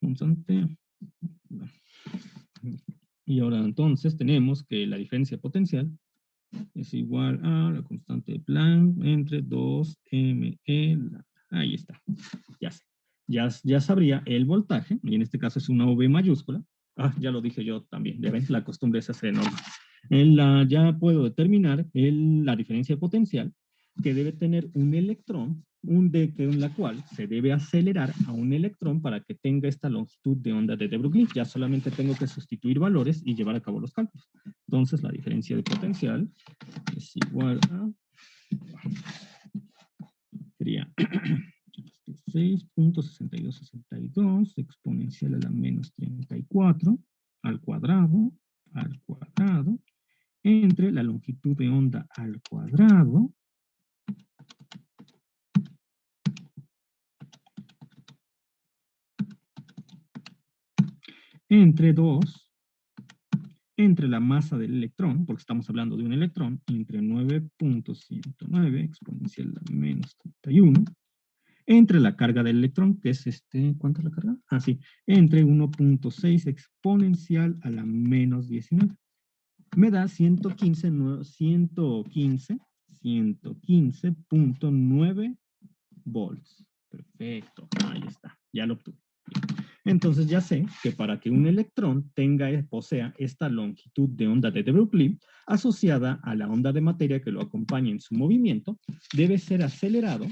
Constante. Y ahora entonces tenemos que la diferencia de potencial es igual a la constante de Planck entre 2me. Ahí está. Ya sé. Ya sabría el voltaje, y en este caso es una V mayúscula. Ya lo dije yo también. Ya ven, la costumbre es hacer enorme. Ya puedo determinar la diferencia de potencial que debe tener un electrón, en la cual se debe acelerar a un electrón para que tenga esta longitud de onda de Broglie. Ya solamente tengo que sustituir valores y llevar a cabo los cálculos. Entonces la diferencia de potencial es igual a sería 6.6262 exponencial a la menos 34 al cuadrado, entre la longitud de onda al cuadrado entre 2, entre la masa del electrón, porque estamos hablando de un electrón, entre 9.109 exponencial a la menos 31, entre la carga del electrón, que es ¿cuánto es la carga? Ah, sí, entre 1.6 exponencial a la menos 19. Me da 115.9 volts. Perfecto, ahí está, ya lo obtuve. Entonces ya sé que para que un electrón posea esta longitud de onda de de Broglie asociada a la onda de materia que lo acompaña en su movimiento, debe ser acelerado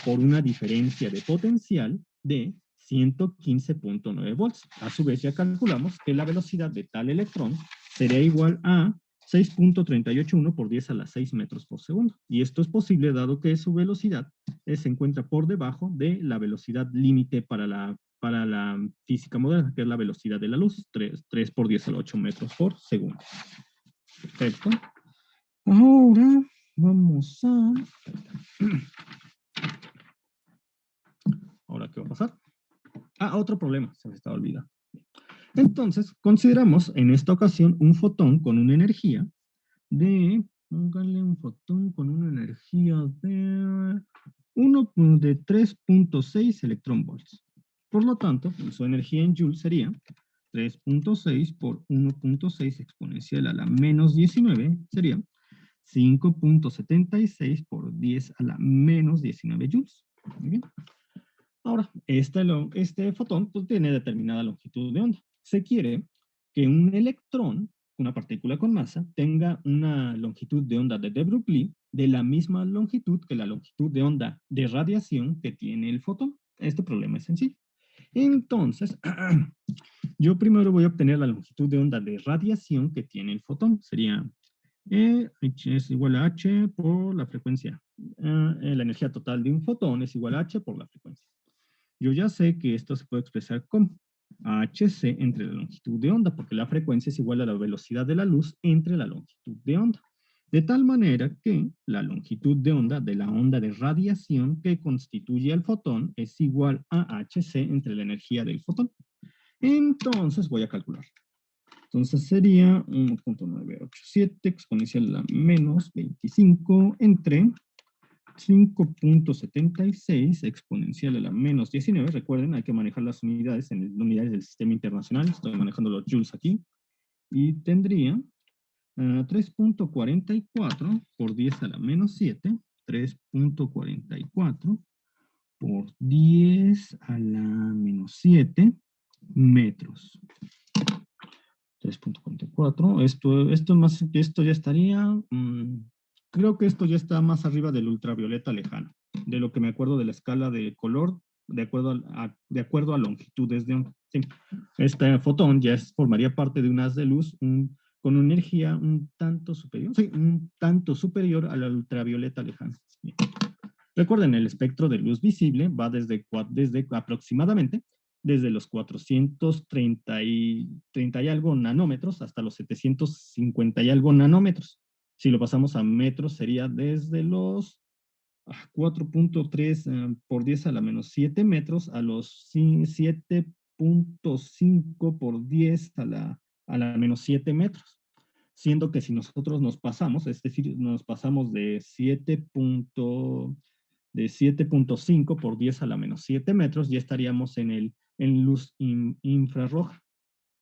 por una diferencia de potencial de 115.9 volts. A su vez ya calculamos que la velocidad de tal electrón sería igual a 6.381 por 10 a la 6 metros por segundo. Y esto es posible dado que su velocidad se encuentra por debajo de la velocidad límite para la física moderna, que es la velocidad de la luz, 3 por 10 a la 8 metros por segundo. Perfecto. Ahora vamos a... Ahora, ¿qué va a pasar? Ah, otro problema, se me estaba olvidando. Entonces, consideramos en esta ocasión un fotón con una energía de, pónganle un fotón con una energía de 3.6 electronvolts. Por lo tanto, su energía en joules sería 3.6 por 1.6 exponencial a la menos 19, sería 5.76 por 10 a la menos 19 joules. Muy bien. Ahora, este fotón pues, tiene determinada longitud de onda. Se quiere que un electrón, una partícula con masa, tenga una longitud de onda de de Broglie de la misma longitud que la longitud de onda de radiación que tiene el fotón. Este problema es sencillo. Entonces, yo primero voy a obtener la longitud de onda de radiación que tiene el fotón. Sería H es igual a H por la frecuencia. La energía total de un fotón es igual a H por la frecuencia. Yo ya sé que esto se puede expresar como hc entre la longitud de onda, porque la frecuencia es igual a la velocidad de la luz entre la longitud de onda. De tal manera que la longitud de onda de la onda de radiación que constituye el fotón es igual a hc entre la energía del fotón. Entonces voy a calcular. Entonces sería 1.987 exponencial a la menos 25 entre 5.76 exponencial a la menos 19. Recuerden, hay que manejar las unidades en unidades del sistema internacional. Estoy manejando los joules aquí. Y tendría 3.44 por 10 a la menos 7. 3.44 por 10 a la menos 7 metros. 3.44. Esto ya estaría... creo que esto ya está más arriba del ultravioleta lejano, de lo que me acuerdo de la escala de color, de acuerdo a longitudes de onda. Sí. Este fotón ya formaría parte de un haz de luz con una energía un tanto superior a la ultravioleta lejana. Bien. Recuerden, el espectro de luz visible va desde aproximadamente desde los 430 y algo nanómetros hasta los 750 y algo nanómetros. Si lo pasamos a metros, sería desde los 4.3 por 10 a la menos 7 metros a los 7.5 por 10 a la menos 7 metros. Siendo que si nosotros nos pasamos, es decir, nos pasamos de 7.5 por 10 a la menos 7 metros, ya estaríamos en luz infrarroja,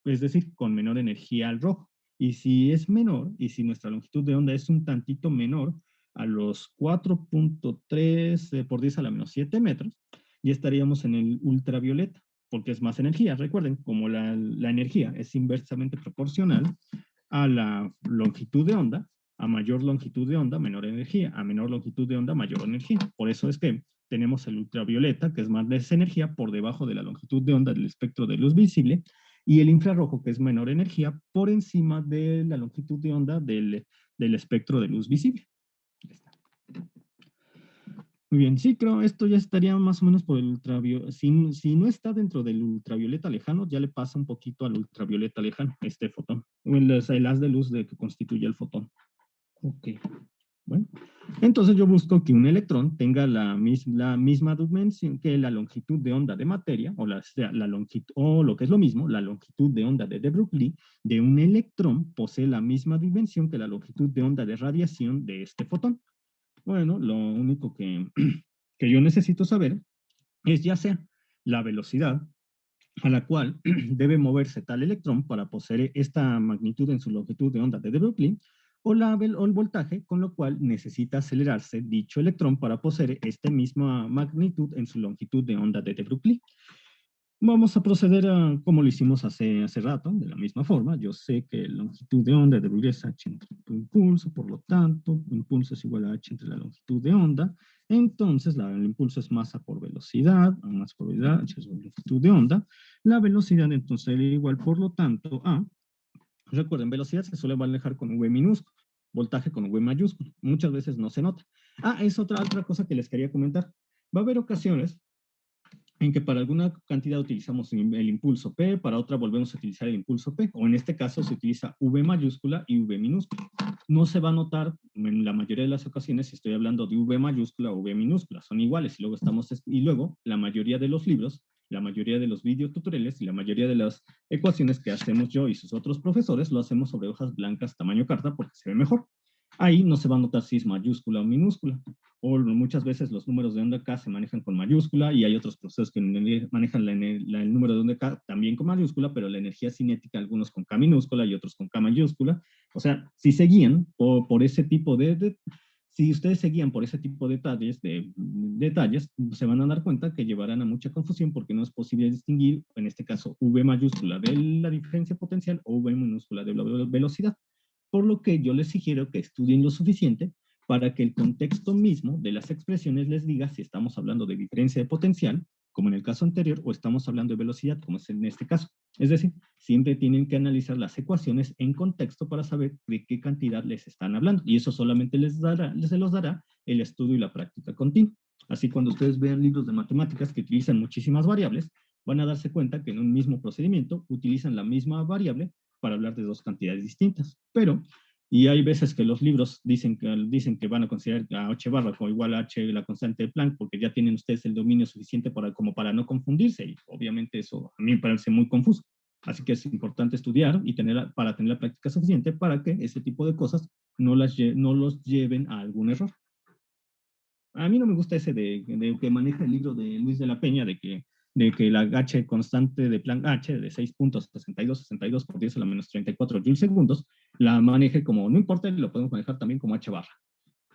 es decir, con menor energía al rojo. Y si es menor, y si nuestra longitud de onda es un tantito menor a los 4.3 por 10 a la menos 7 metros, ya estaríamos en el ultravioleta, porque es más energía. Recuerden, como la energía es inversamente proporcional a la longitud de onda, a mayor longitud de onda, menor energía, a menor longitud de onda, mayor energía. Por eso es que tenemos el ultravioleta, que es más de energía, por debajo de la longitud de onda del espectro de luz visible, y el infrarrojo, que es menor energía, por encima de la longitud de onda del espectro de luz visible. Muy bien, sí, creo esto ya estaría más o menos por el ultravioleta. Si no está dentro del ultravioleta lejano, ya le pasa un poquito al ultravioleta lejano, este fotón, o el haz de luz de que constituye el fotón. Ok, bueno. Entonces yo busco que un electrón tenga la misma dimensión que la longitud de onda de materia, o la longitud, o lo que es lo mismo, la longitud de onda de Broglie de un electrón posee la misma dimensión que la longitud de onda de radiación de este fotón. Bueno, lo único que yo necesito saber es ya sea la velocidad a la cual debe moverse tal electrón para poseer esta magnitud en su longitud de onda de Broglie, o el voltaje con lo cual necesita acelerarse dicho electrón para poseer esta misma magnitud en su longitud de onda de Broglie. Vamos a proceder a como lo hicimos hace rato, de la misma forma. Yo sé que la longitud de onda de Broglie es h entre tu impulso, por lo tanto, impulso es igual a h entre la longitud de onda. Entonces, el impulso es masa por velocidad, h es la longitud de onda. La velocidad entonces sería igual, por lo tanto, a, recuerden, velocidad se suele manejar con V minúsculo, voltaje con V mayúsculo. Muchas veces no se nota. Es otra cosa que les quería comentar. Va a haber ocasiones en que para alguna cantidad utilizamos el impulso P, para otra volvemos a utilizar el impulso P, o en este caso se utiliza V mayúscula y V minúscula. No se va a notar en la mayoría de las ocasiones si estoy hablando de V mayúscula o V minúscula, son iguales, y luego la mayoría de los libros, la mayoría de los videotutoriales y la mayoría de las ecuaciones que hacemos yo y sus otros profesores lo hacemos sobre hojas blancas tamaño carta porque se ve mejor. Ahí no se va a notar si es mayúscula o minúscula, o muchas veces los números de onda K se manejan con mayúscula y hay otros procesos que manejan el número de onda K también con mayúscula, pero la energía cinética algunos con K minúscula y otros con K mayúscula. O sea, si se guían por ese tipo si ustedes se guían por ese tipo de detalles, se van a dar cuenta que llevarán a mucha confusión porque no es posible distinguir, en este caso, V mayúscula de la diferencia potencial o V minúscula de la velocidad. Por lo que yo les sugiero que estudien lo suficiente para que el contexto mismo de las expresiones les diga si estamos hablando de diferencia de potencial, como en el caso anterior, o estamos hablando de velocidad, como es en este caso. Es decir, siempre tienen que analizar las ecuaciones en contexto para saber de qué cantidad les están hablando, y eso solamente se los dará el estudio y la práctica continua. Así, cuando ustedes vean libros de matemáticas que utilizan muchísimas variables, van a darse cuenta que en un mismo procedimiento utilizan la misma variable para hablar de dos cantidades distintas. Y hay veces que los libros dicen que van a considerar a h barra como igual a h la constante de Planck porque ya tienen ustedes el dominio suficiente como para no confundirse, y obviamente eso a mí me parece muy confuso. Así que es importante estudiar y para tener la práctica suficiente para que ese tipo de cosas no los lleven a algún error. A mí no me gusta ese de que maneja el libro de Luis de la Peña, de que la H constante de Planck H de 6.6262 por 10 a la menos 34 joules segundos, la maneje como, no importa, lo podemos manejar también como H barra.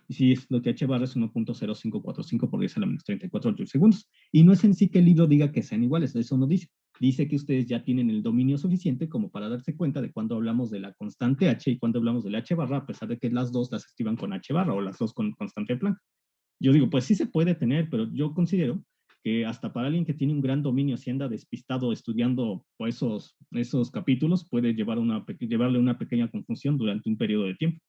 Y si es lo que H barra es 1.0545 por 10 a la menos 34 joules segundos. Y no es en sí que el libro diga que sean iguales, eso no dice. Dice que ustedes ya tienen el dominio suficiente como para darse cuenta de cuando hablamos de la constante H y cuando hablamos de la H barra, a pesar de que las dos las escriban con H barra o las dos con constante de Planck. Yo digo, pues sí se puede tener, pero yo considero que hasta para alguien que tiene un gran dominio, si anda despistado estudiando pues, esos capítulos, puede llevarle una pequeña confusión durante un periodo de tiempo.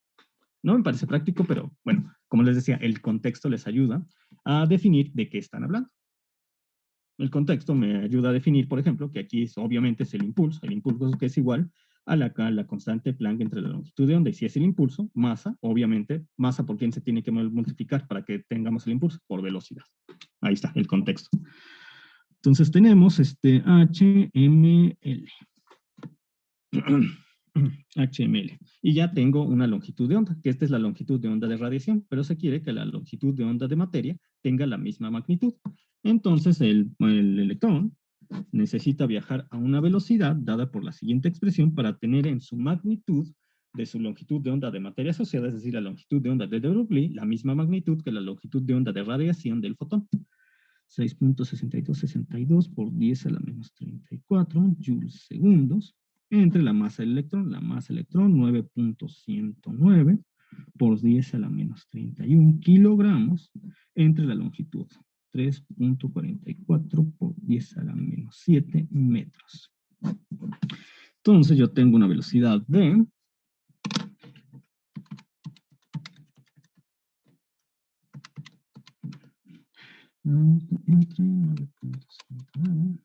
No me parece práctico, pero bueno, como les decía, el contexto les ayuda a definir de qué están hablando. El contexto me ayuda a definir, por ejemplo, que aquí obviamente es el impulso que es igual a la constante Planck entre la longitud de onda, y si es el impulso, masa, obviamente, masa por quien se tiene que multiplicar para que tengamos el impulso, por velocidad. Ahí está, el contexto. Entonces tenemos HML. HML. Y ya tengo una longitud de onda, que esta es la longitud de onda de radiación, pero se quiere que la longitud de onda de materia tenga la misma magnitud. Entonces el electrón necesita viajar a una velocidad dada por la siguiente expresión para tener en su magnitud de su longitud de onda de materia asociada, es decir, la longitud de onda de Broglie, la misma magnitud que la longitud de onda de radiación del fotón. 6.6262 por 10 a la menos 34 joules segundos entre la masa del electrón. La masa del electrón 9.109 por 10 a la menos 31 kilogramos entre la longitud 3.44 por 10 a la menos 7 metros. Entonces yo tengo una velocidad de Entre 9.59.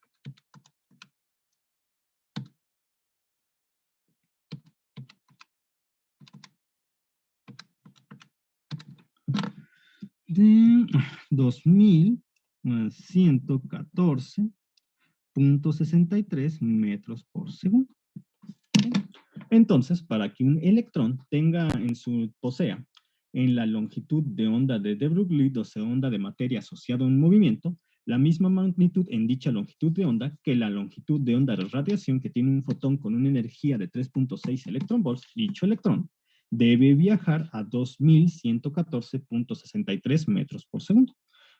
De 2114.63 metros por segundo. Entonces, para que un electrón posea en la longitud de onda de de Broglie, o sea, onda de materia asociada a un movimiento, la misma magnitud en dicha longitud de onda que la longitud de onda de radiación que tiene un fotón con una energía de 3.6 electronvolts, dicho electrón debe viajar a 2114.63 metros por segundo.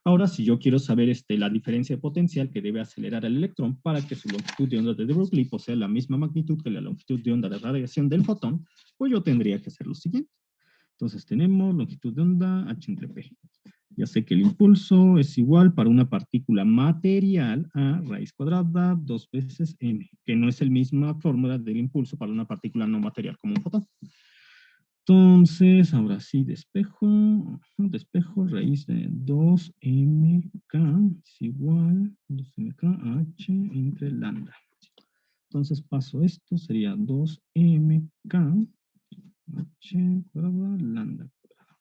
Ahora, si yo quiero saber la diferencia de potencial que debe acelerar el electrón para que su longitud de onda de de Broglie posea la misma magnitud que la longitud de onda de radiación del fotón, pues yo tendría que hacer lo siguiente. Entonces tenemos longitud de onda H entre P. Ya sé que el impulso es igual para una partícula material a raíz cuadrada 2 veces m, que no es la misma fórmula del impulso para una partícula no material como un fotón. Entonces, ahora sí, despejo raíz de 2mk es igual 2mk h entre lambda. Entonces paso esto, sería 2mk h cuadrada lambda cuadrada.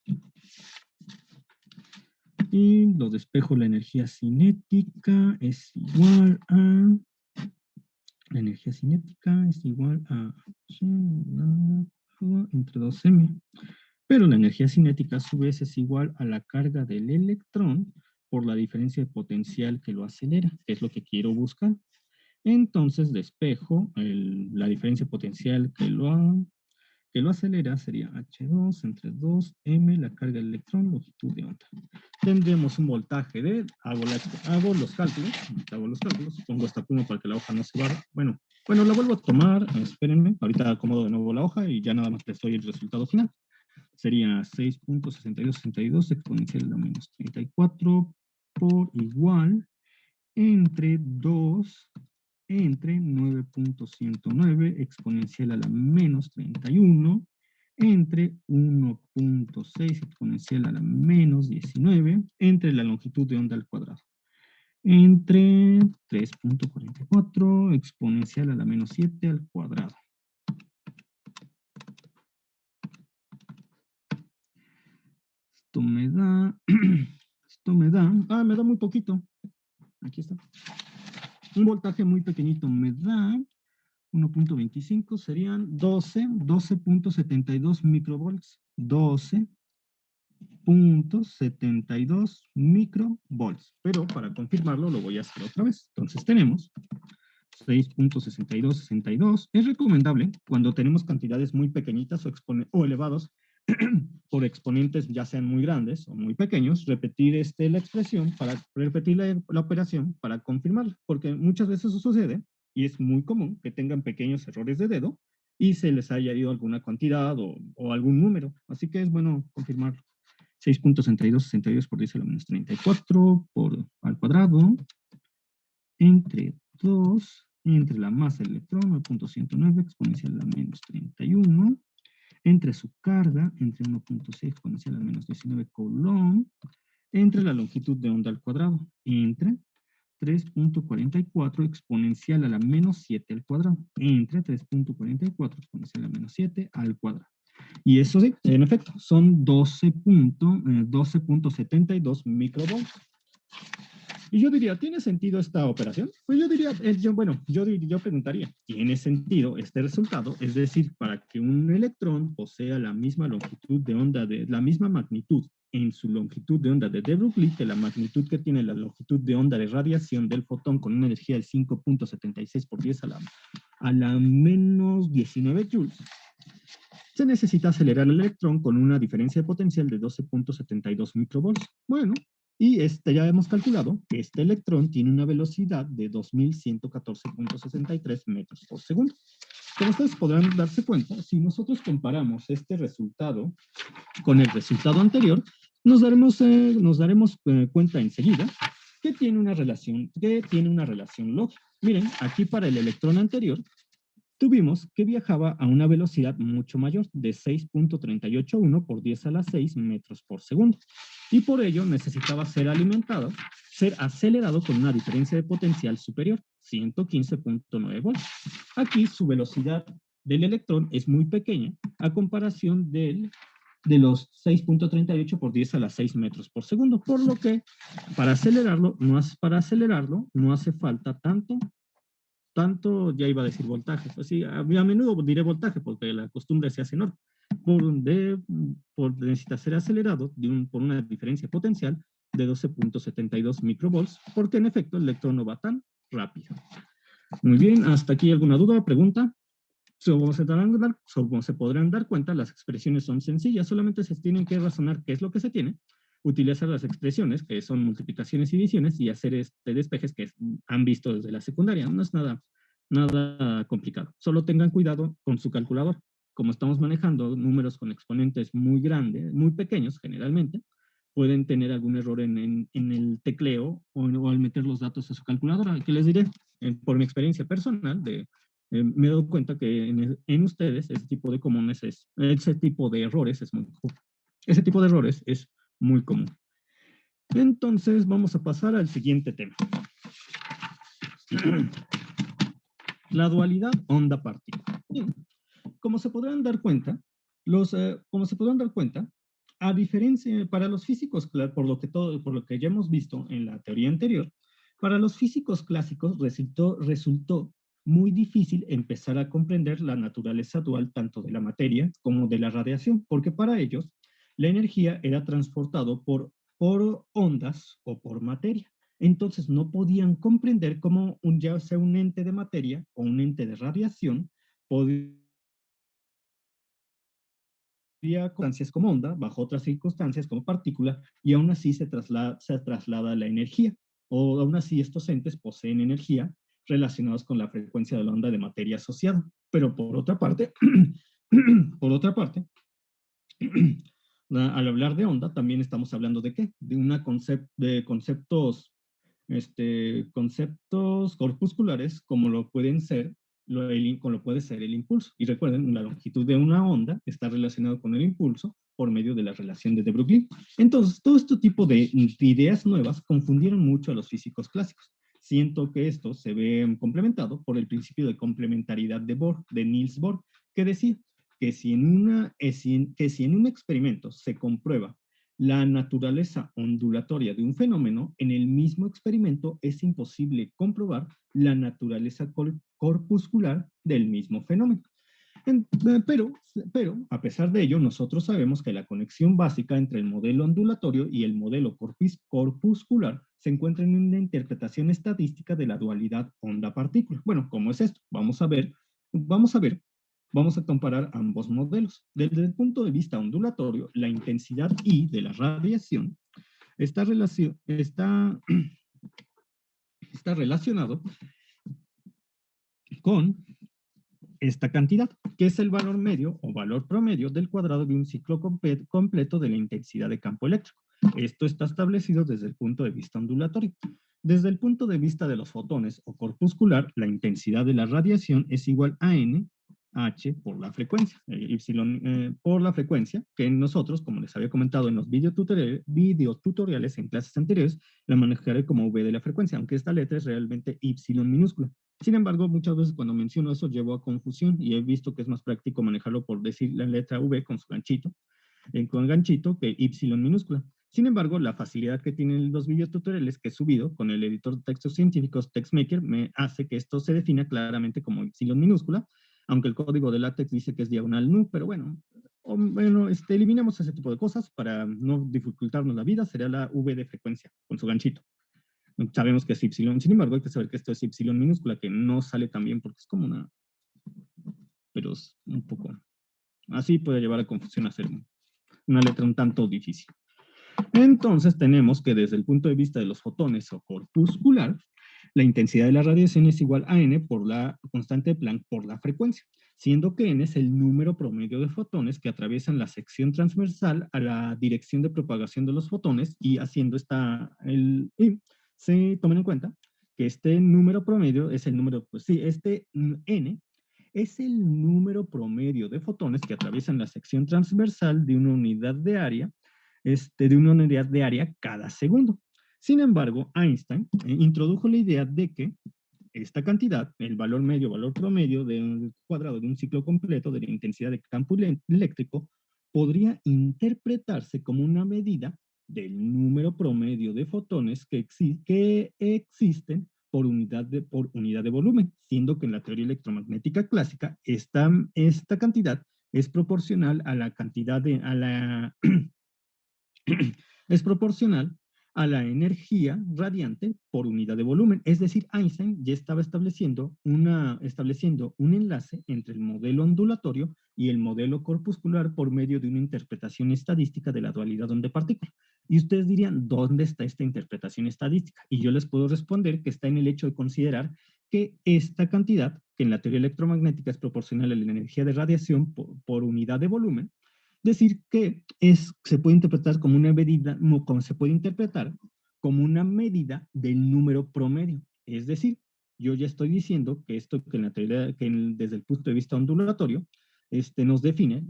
Y lo despejo, la energía cinética es igual a... La energía cinética es igual a h lambda entre 2m. Pero la energía cinética a su vez es igual a la carga del electrón por la diferencia de potencial que lo acelera, que es lo que quiero buscar. Entonces despejo la diferencia de potencial que lo acelera, sería H2 entre 2m, la carga del electrón, longitud de onda. Tendremos un voltaje de, hago los cálculos, pongo esta pluma para que la hoja no se barra. Bueno, la vuelvo a tomar, espérenme, ahorita acomodo de nuevo la hoja y ya nada más les doy el resultado final. Sería 6.6262 exponencial a la menos 34 por igual entre 9.109 exponencial a la menos 31 entre 1.6 exponencial a la menos 19 entre la longitud de onda al cuadrado. Entre 3.44 exponencial a la menos 7 al cuadrado. Me da muy poquito. Aquí está. Un voltaje muy pequeñito me da 1.25, serían 12.72 microvolts. 12.72 microvolts. Pero para confirmarlo lo voy a hacer otra vez. Entonces tenemos 6.6262. Es recomendable cuando tenemos cantidades muy pequeñitas o elevados por exponentes ya sean muy grandes o muy pequeños, repetir la expresión para repetir la operación para confirmarla, porque muchas veces eso sucede y es muy común que tengan pequeños errores de dedo y se les haya ido alguna cantidad o algún número, así que es bueno confirmarlo. 6.6262 por 10 a la menos 34 al cuadrado entre 2 entre la masa del electrón 9.109 exponencial a la menos 31 entre su carga, entre 1.6 exponencial a la menos 19 coulomb, entre la longitud de onda al cuadrado, entre 3.44 exponencial a la menos 7 al cuadrado, entre 3.44 exponencial a la menos 7 al cuadrado. Y eso sí, en efecto, son 12.72 microvolts. Y yo diría, ¿tiene sentido esta operación? Pues yo diría, yo preguntaría, ¿tiene sentido este resultado? Es decir, para que un electrón posea la misma longitud de onda, la misma magnitud en su longitud de onda de de Broglie, que la magnitud que tiene la longitud de onda de radiación del fotón con una energía de 5.76 por 10 a la menos 19 joules, se necesita acelerar el electrón con una diferencia de potencial de 12.72 microvolts. Bueno, y ya hemos calculado que este electrón tiene una velocidad de 2114.63 metros por segundo. Como ustedes podrán darse cuenta, si nosotros comparamos este resultado con el resultado anterior, nos daremos cuenta enseguida que tiene una relación lógica. Miren, aquí para el electrón anterior, tuvimos que viajaba a una velocidad mucho mayor, de 6.381 por 10 a la 6 metros por segundo. Y por ello necesitaba ser alimentado ser acelerado con una diferencia de potencial superior, 115.9 volts. Aquí su velocidad del electrón es muy pequeña a comparación de los 6.38 por 10 a la 6 metros por segundo, por lo que para acelerarlo no hace falta tanto, ya iba a decir voltaje, pues sí, a menudo diré voltaje porque la costumbre se hace enorme, necesita ser acelerado por una diferencia potencial de 12.72 microvolts, porque en efecto el electrón no va tan rápido. Muy bien, hasta aquí alguna duda, pregunta. Como se podrán dar cuenta, las expresiones son sencillas, solamente se tienen que razonar qué es lo que se tiene, utilizar las expresiones, que son multiplicaciones y divisiones, y hacer despejes que han visto desde la secundaria. No es nada complicado. Solo tengan cuidado con su calculador. Como estamos manejando números con exponentes muy grandes, muy pequeños generalmente, pueden tener algún error en el tecleo o al meter los datos a su calculadora. ¿Qué les diré? Por mi experiencia personal me he dado cuenta que en ustedes ese tipo de errores es muy común. Ese tipo de errores es muy común. Entonces vamos a pasar al siguiente tema. La dualidad onda-partícula. Como se podrán dar cuenta, a diferencia, para los físicos, por lo que ya hemos visto en la teoría anterior, para los físicos clásicos resultó muy difícil empezar a comprender la naturaleza dual tanto de la materia como de la radiación, porque para ellos la energía era transportado por ondas o por materia. Entonces no podían comprender cómo ya sea un ente de materia o un ente de radiación podía circunstancias como onda, bajo otras circunstancias como partícula, y aún así se traslada la energía, o aún así estos entes poseen energía relacionados con la frecuencia de la onda de materia asociada. Pero por otra parte, al hablar de onda, también estamos hablando de ¿qué? De conceptos corpusculares como lo pueden ser como puede ser el impulso. Y recuerden, la longitud de una onda está relacionado con el impulso por medio de la relación de Broglie. Entonces, todo este tipo de ideas nuevas confundieron mucho a los físicos clásicos. Siento que esto se ve complementado por el principio de complementariedad de Niels Bohr, que decía que si en un experimento se comprueba la naturaleza ondulatoria de un fenómeno, en el mismo experimento es imposible comprobar la naturaleza corpuscular del mismo fenómeno. Pero, a pesar de ello, nosotros sabemos que la conexión básica entre el modelo ondulatorio y el modelo corpuscular se encuentra en una interpretación estadística de la dualidad onda-partícula. Bueno, ¿cómo es esto? Vamos a comparar ambos modelos. Desde el punto de vista ondulatorio, la intensidad I de la radiación está relacionado con esta cantidad, que es el valor medio o valor promedio del cuadrado de un ciclo completo de la intensidad de campo eléctrico. Esto está establecido desde el punto de vista ondulatorio. Desde el punto de vista de los fotones o corpuscular, la intensidad de la radiación es igual a n h por la frecuencia, por la frecuencia, que nosotros, como les había comentado en los videotutoriales en clases anteriores, la manejaré como v de la frecuencia, aunque esta letra es realmente y minúscula. Sin embargo, muchas veces cuando menciono eso llevo a confusión y he visto que es más práctico manejarlo por decir la letra v con su ganchito, que y minúscula. Sin embargo, la facilidad que tienen los videotutoriales que he subido con el editor de textos científicos TextMaker me hace que esto se defina claramente como y minúscula, aunque el código de LaTeX dice que es diagonal nu, pero bueno, eliminamos ese tipo de cosas para no dificultarnos la vida, sería la v de frecuencia con su ganchito. Sabemos que es y, sin embargo hay que saber que esto es y minúscula, que no sale tan bien porque es como pero es un poco, así puede llevar a confusión hacer una letra un tanto difícil. Entonces tenemos que desde el punto de vista de los fotones o corpuscular, la intensidad de la radiación es igual a n por la constante de Planck por la frecuencia, siendo que n es el número promedio de fotones que atraviesan la sección transversal a la dirección de propagación de los fotones, y haciendo se tomen en cuenta que este número promedio es el número, n es el número promedio de fotones que atraviesan la sección transversal de una unidad de área, cada segundo. Sin embargo, Einstein introdujo la idea de que esta cantidad, el valor medio, valor promedio del cuadrado de un ciclo completo de la intensidad de campo eléctrico, podría interpretarse como una medida del número promedio de fotones que existen por unidad de volumen, siendo que en la teoría electromagnética clásica esta cantidad es proporcional a la cantidad de, es proporcional a la energía radiante por unidad de volumen. Es decir, Einstein ya estaba estableciendo un enlace entre el modelo ondulatorio y el modelo corpuscular por medio de una interpretación estadística de la dualidad onda-partícula. Y ustedes dirían, ¿dónde está esta interpretación estadística? Y yo les puedo responder que está en el hecho de considerar que esta cantidad, que en la teoría electromagnética es proporcional a la energía de radiación por unidad de volumen, decir que se puede interpretar como una medida, como se puede interpretar como una medida del número promedio. Es decir, yo ya estoy diciendo que esto que en la teoría, desde el punto de vista ondulatorio, nos define,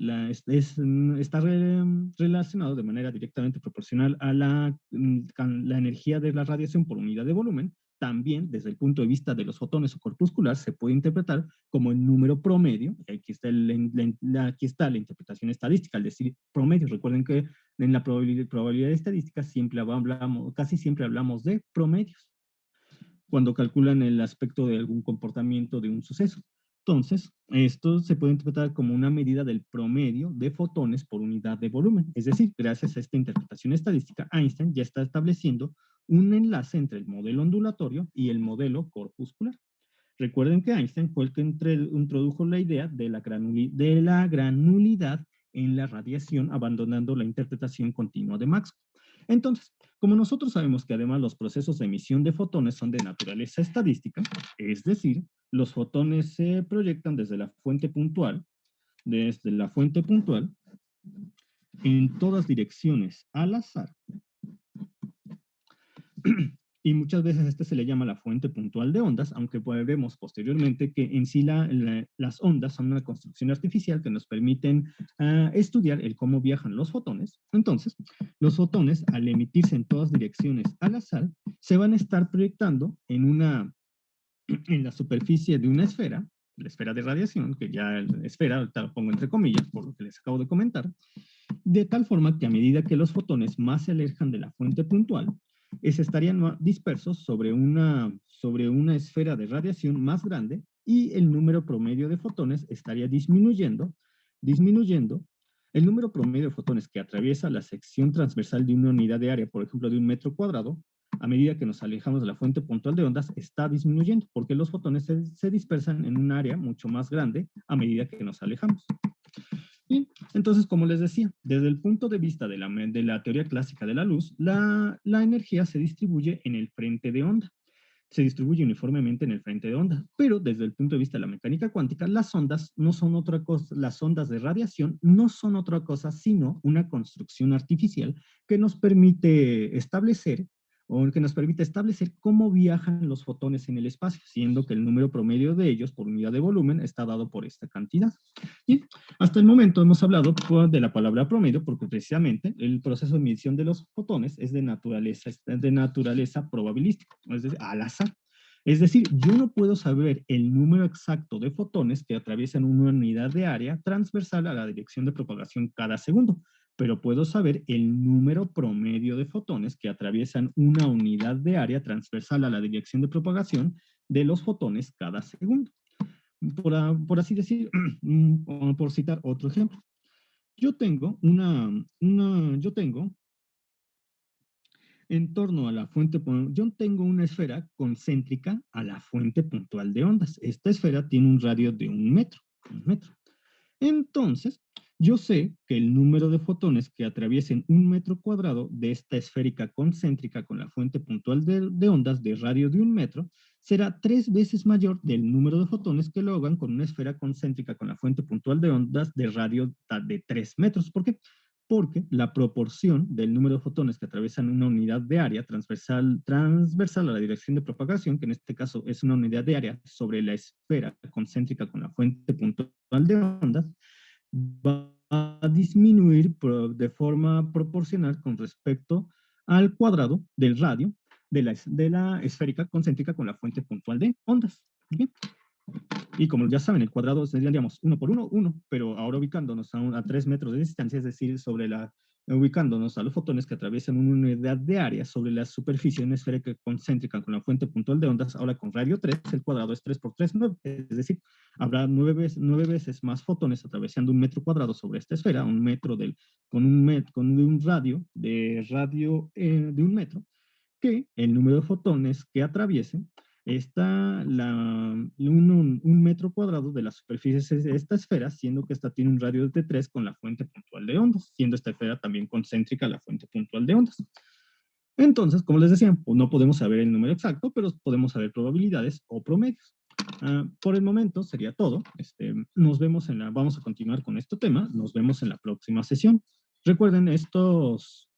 está relacionado de manera directamente proporcional a la energía de la radiación por unidad de volumen. También, desde el punto de vista de los fotones o corpuscular, se puede interpretar como el número promedio. Aquí está, aquí está la interpretación estadística, al decir promedio. Recuerden que en la probabilidad estadística casi siempre hablamos de promedios cuando calculan el aspecto de algún comportamiento de un suceso. Entonces, esto se puede interpretar como una medida del promedio de fotones por unidad de volumen. Es decir, gracias a esta interpretación estadística, Einstein ya está estableciendo un enlace entre el modelo ondulatorio y el modelo corpuscular. Recuerden que Einstein fue el que introdujo la idea de la granulidad en la radiación, abandonando la interpretación continua de Maxwell. Entonces, como nosotros sabemos que además los procesos de emisión de fotones son de naturaleza estadística, es decir, los fotones se proyectan desde la fuente puntual en todas direcciones al azar, y muchas veces este se le llama la fuente puntual de ondas, aunque veremos posteriormente que en sí las ondas son una construcción artificial que nos permiten estudiar el cómo viajan los fotones. Entonces, los fotones, al emitirse en todas direcciones al azar, se van a estar proyectando en la superficie de una esfera, la esfera de radiación, que ya esfera, ahorita lo pongo entre comillas por lo que les acabo de comentar, de tal forma que a medida que los fotones más se alejan de la fuente puntual, estarían dispersos sobre una esfera de radiación más grande y el número promedio de fotones estaría disminuyendo. El número promedio de fotones que atraviesa la sección transversal de una unidad de área, por ejemplo, de 1 metro cuadrado, a medida que nos alejamos de la fuente puntual de ondas, está disminuyendo, porque los fotones se dispersan en un área mucho más grande a medida que nos alejamos. Y entonces, como les decía, desde el punto de vista de la teoría clásica de la luz, la energía se distribuye en el frente de onda. Se distribuye uniformemente en el frente de onda, pero desde el punto de vista de la mecánica cuántica, las ondas no son otra cosa, las ondas de radiación no son otra cosa sino una construcción artificial que nos permite establecer cómo viajan los fotones en el espacio, siendo que el número promedio de ellos por unidad de volumen está dado por esta cantidad. Y hasta el momento hemos hablado de la palabra promedio porque precisamente el proceso de medición de los fotones es de naturaleza probabilística, es decir, al azar. Es decir, yo no puedo saber el número exacto de fotones que atraviesan una unidad de área transversal a la dirección de propagación cada segundo, pero puedo saber el número promedio de fotones que atraviesan una unidad de área transversal a la dirección de propagación de los fotones cada segundo. Por así decir, por citar otro ejemplo. Yo tengo en torno a la fuente, yo tengo una esfera concéntrica a la fuente puntual de ondas. Esta esfera tiene un radio de 1 metro. Entonces, yo sé que el número de fotones que atraviesen 1 metro cuadrado de esta esférica concéntrica con la fuente puntual de ondas de radio de 1 metro será 3 veces mayor del número de fotones que lo hagan con una esfera concéntrica con la fuente puntual de ondas de radio de 3 metros. ¿Por qué? Porque la proporción del número de fotones que atraviesan una unidad de área transversal a la dirección de propagación, que en este caso es una unidad de área sobre la esfera concéntrica con la fuente puntual de ondas, va a disminuir de forma proporcional con respecto al cuadrado del radio de la esférica concéntrica con la fuente puntual de ondas. Bien. Y como ya saben, el cuadrado sería, digamos, 1 por 1, 1, pero ahora ubicándonos a 3 metros de distancia, es decir, ubicándonos a los fotones que atraviesan una unidad de área sobre la superficie de una esférica concéntrica con la fuente puntual de ondas, ahora con radio 3, el cuadrado es 3 por 3, 9, es decir, habrá 9 veces más fotones atravesando un metro cuadrado sobre esta esfera, con un radio de un metro, que el número de fotones que atraviesen está un metro cuadrado de la superficie de esta esfera, siendo que esta tiene un radio de 3 con la fuente puntual de ondas, siendo esta esfera también concéntrica a la fuente puntual de ondas. Entonces, como les decía, pues no podemos saber el número exacto, pero podemos saber probabilidades o promedios. Por el momento sería todo. Nos vemos vamos a continuar con este tema. Nos vemos en la próxima sesión. Recuerden,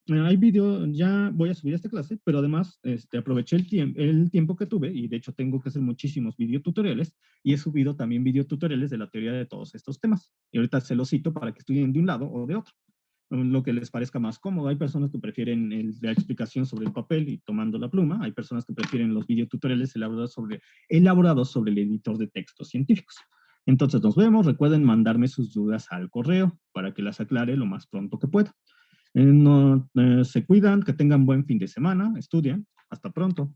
hay vídeo, ya voy a subir esta clase, pero además aproveché el tiempo que tuve y de hecho tengo que hacer muchísimos videotutoriales y he subido también videotutoriales de la teoría de todos estos temas. Y ahorita se los cito para que estudien de un lado o de otro, lo que les parezca más cómodo. Hay personas que prefieren la explicación sobre el papel y tomando la pluma, hay personas que prefieren los videotutoriales elaborados sobre el editor de textos científicos. Entonces nos vemos, recuerden mandarme sus dudas al correo para que las aclare lo más pronto que pueda. Se cuidan, que tengan buen fin de semana, estudian. Hasta pronto.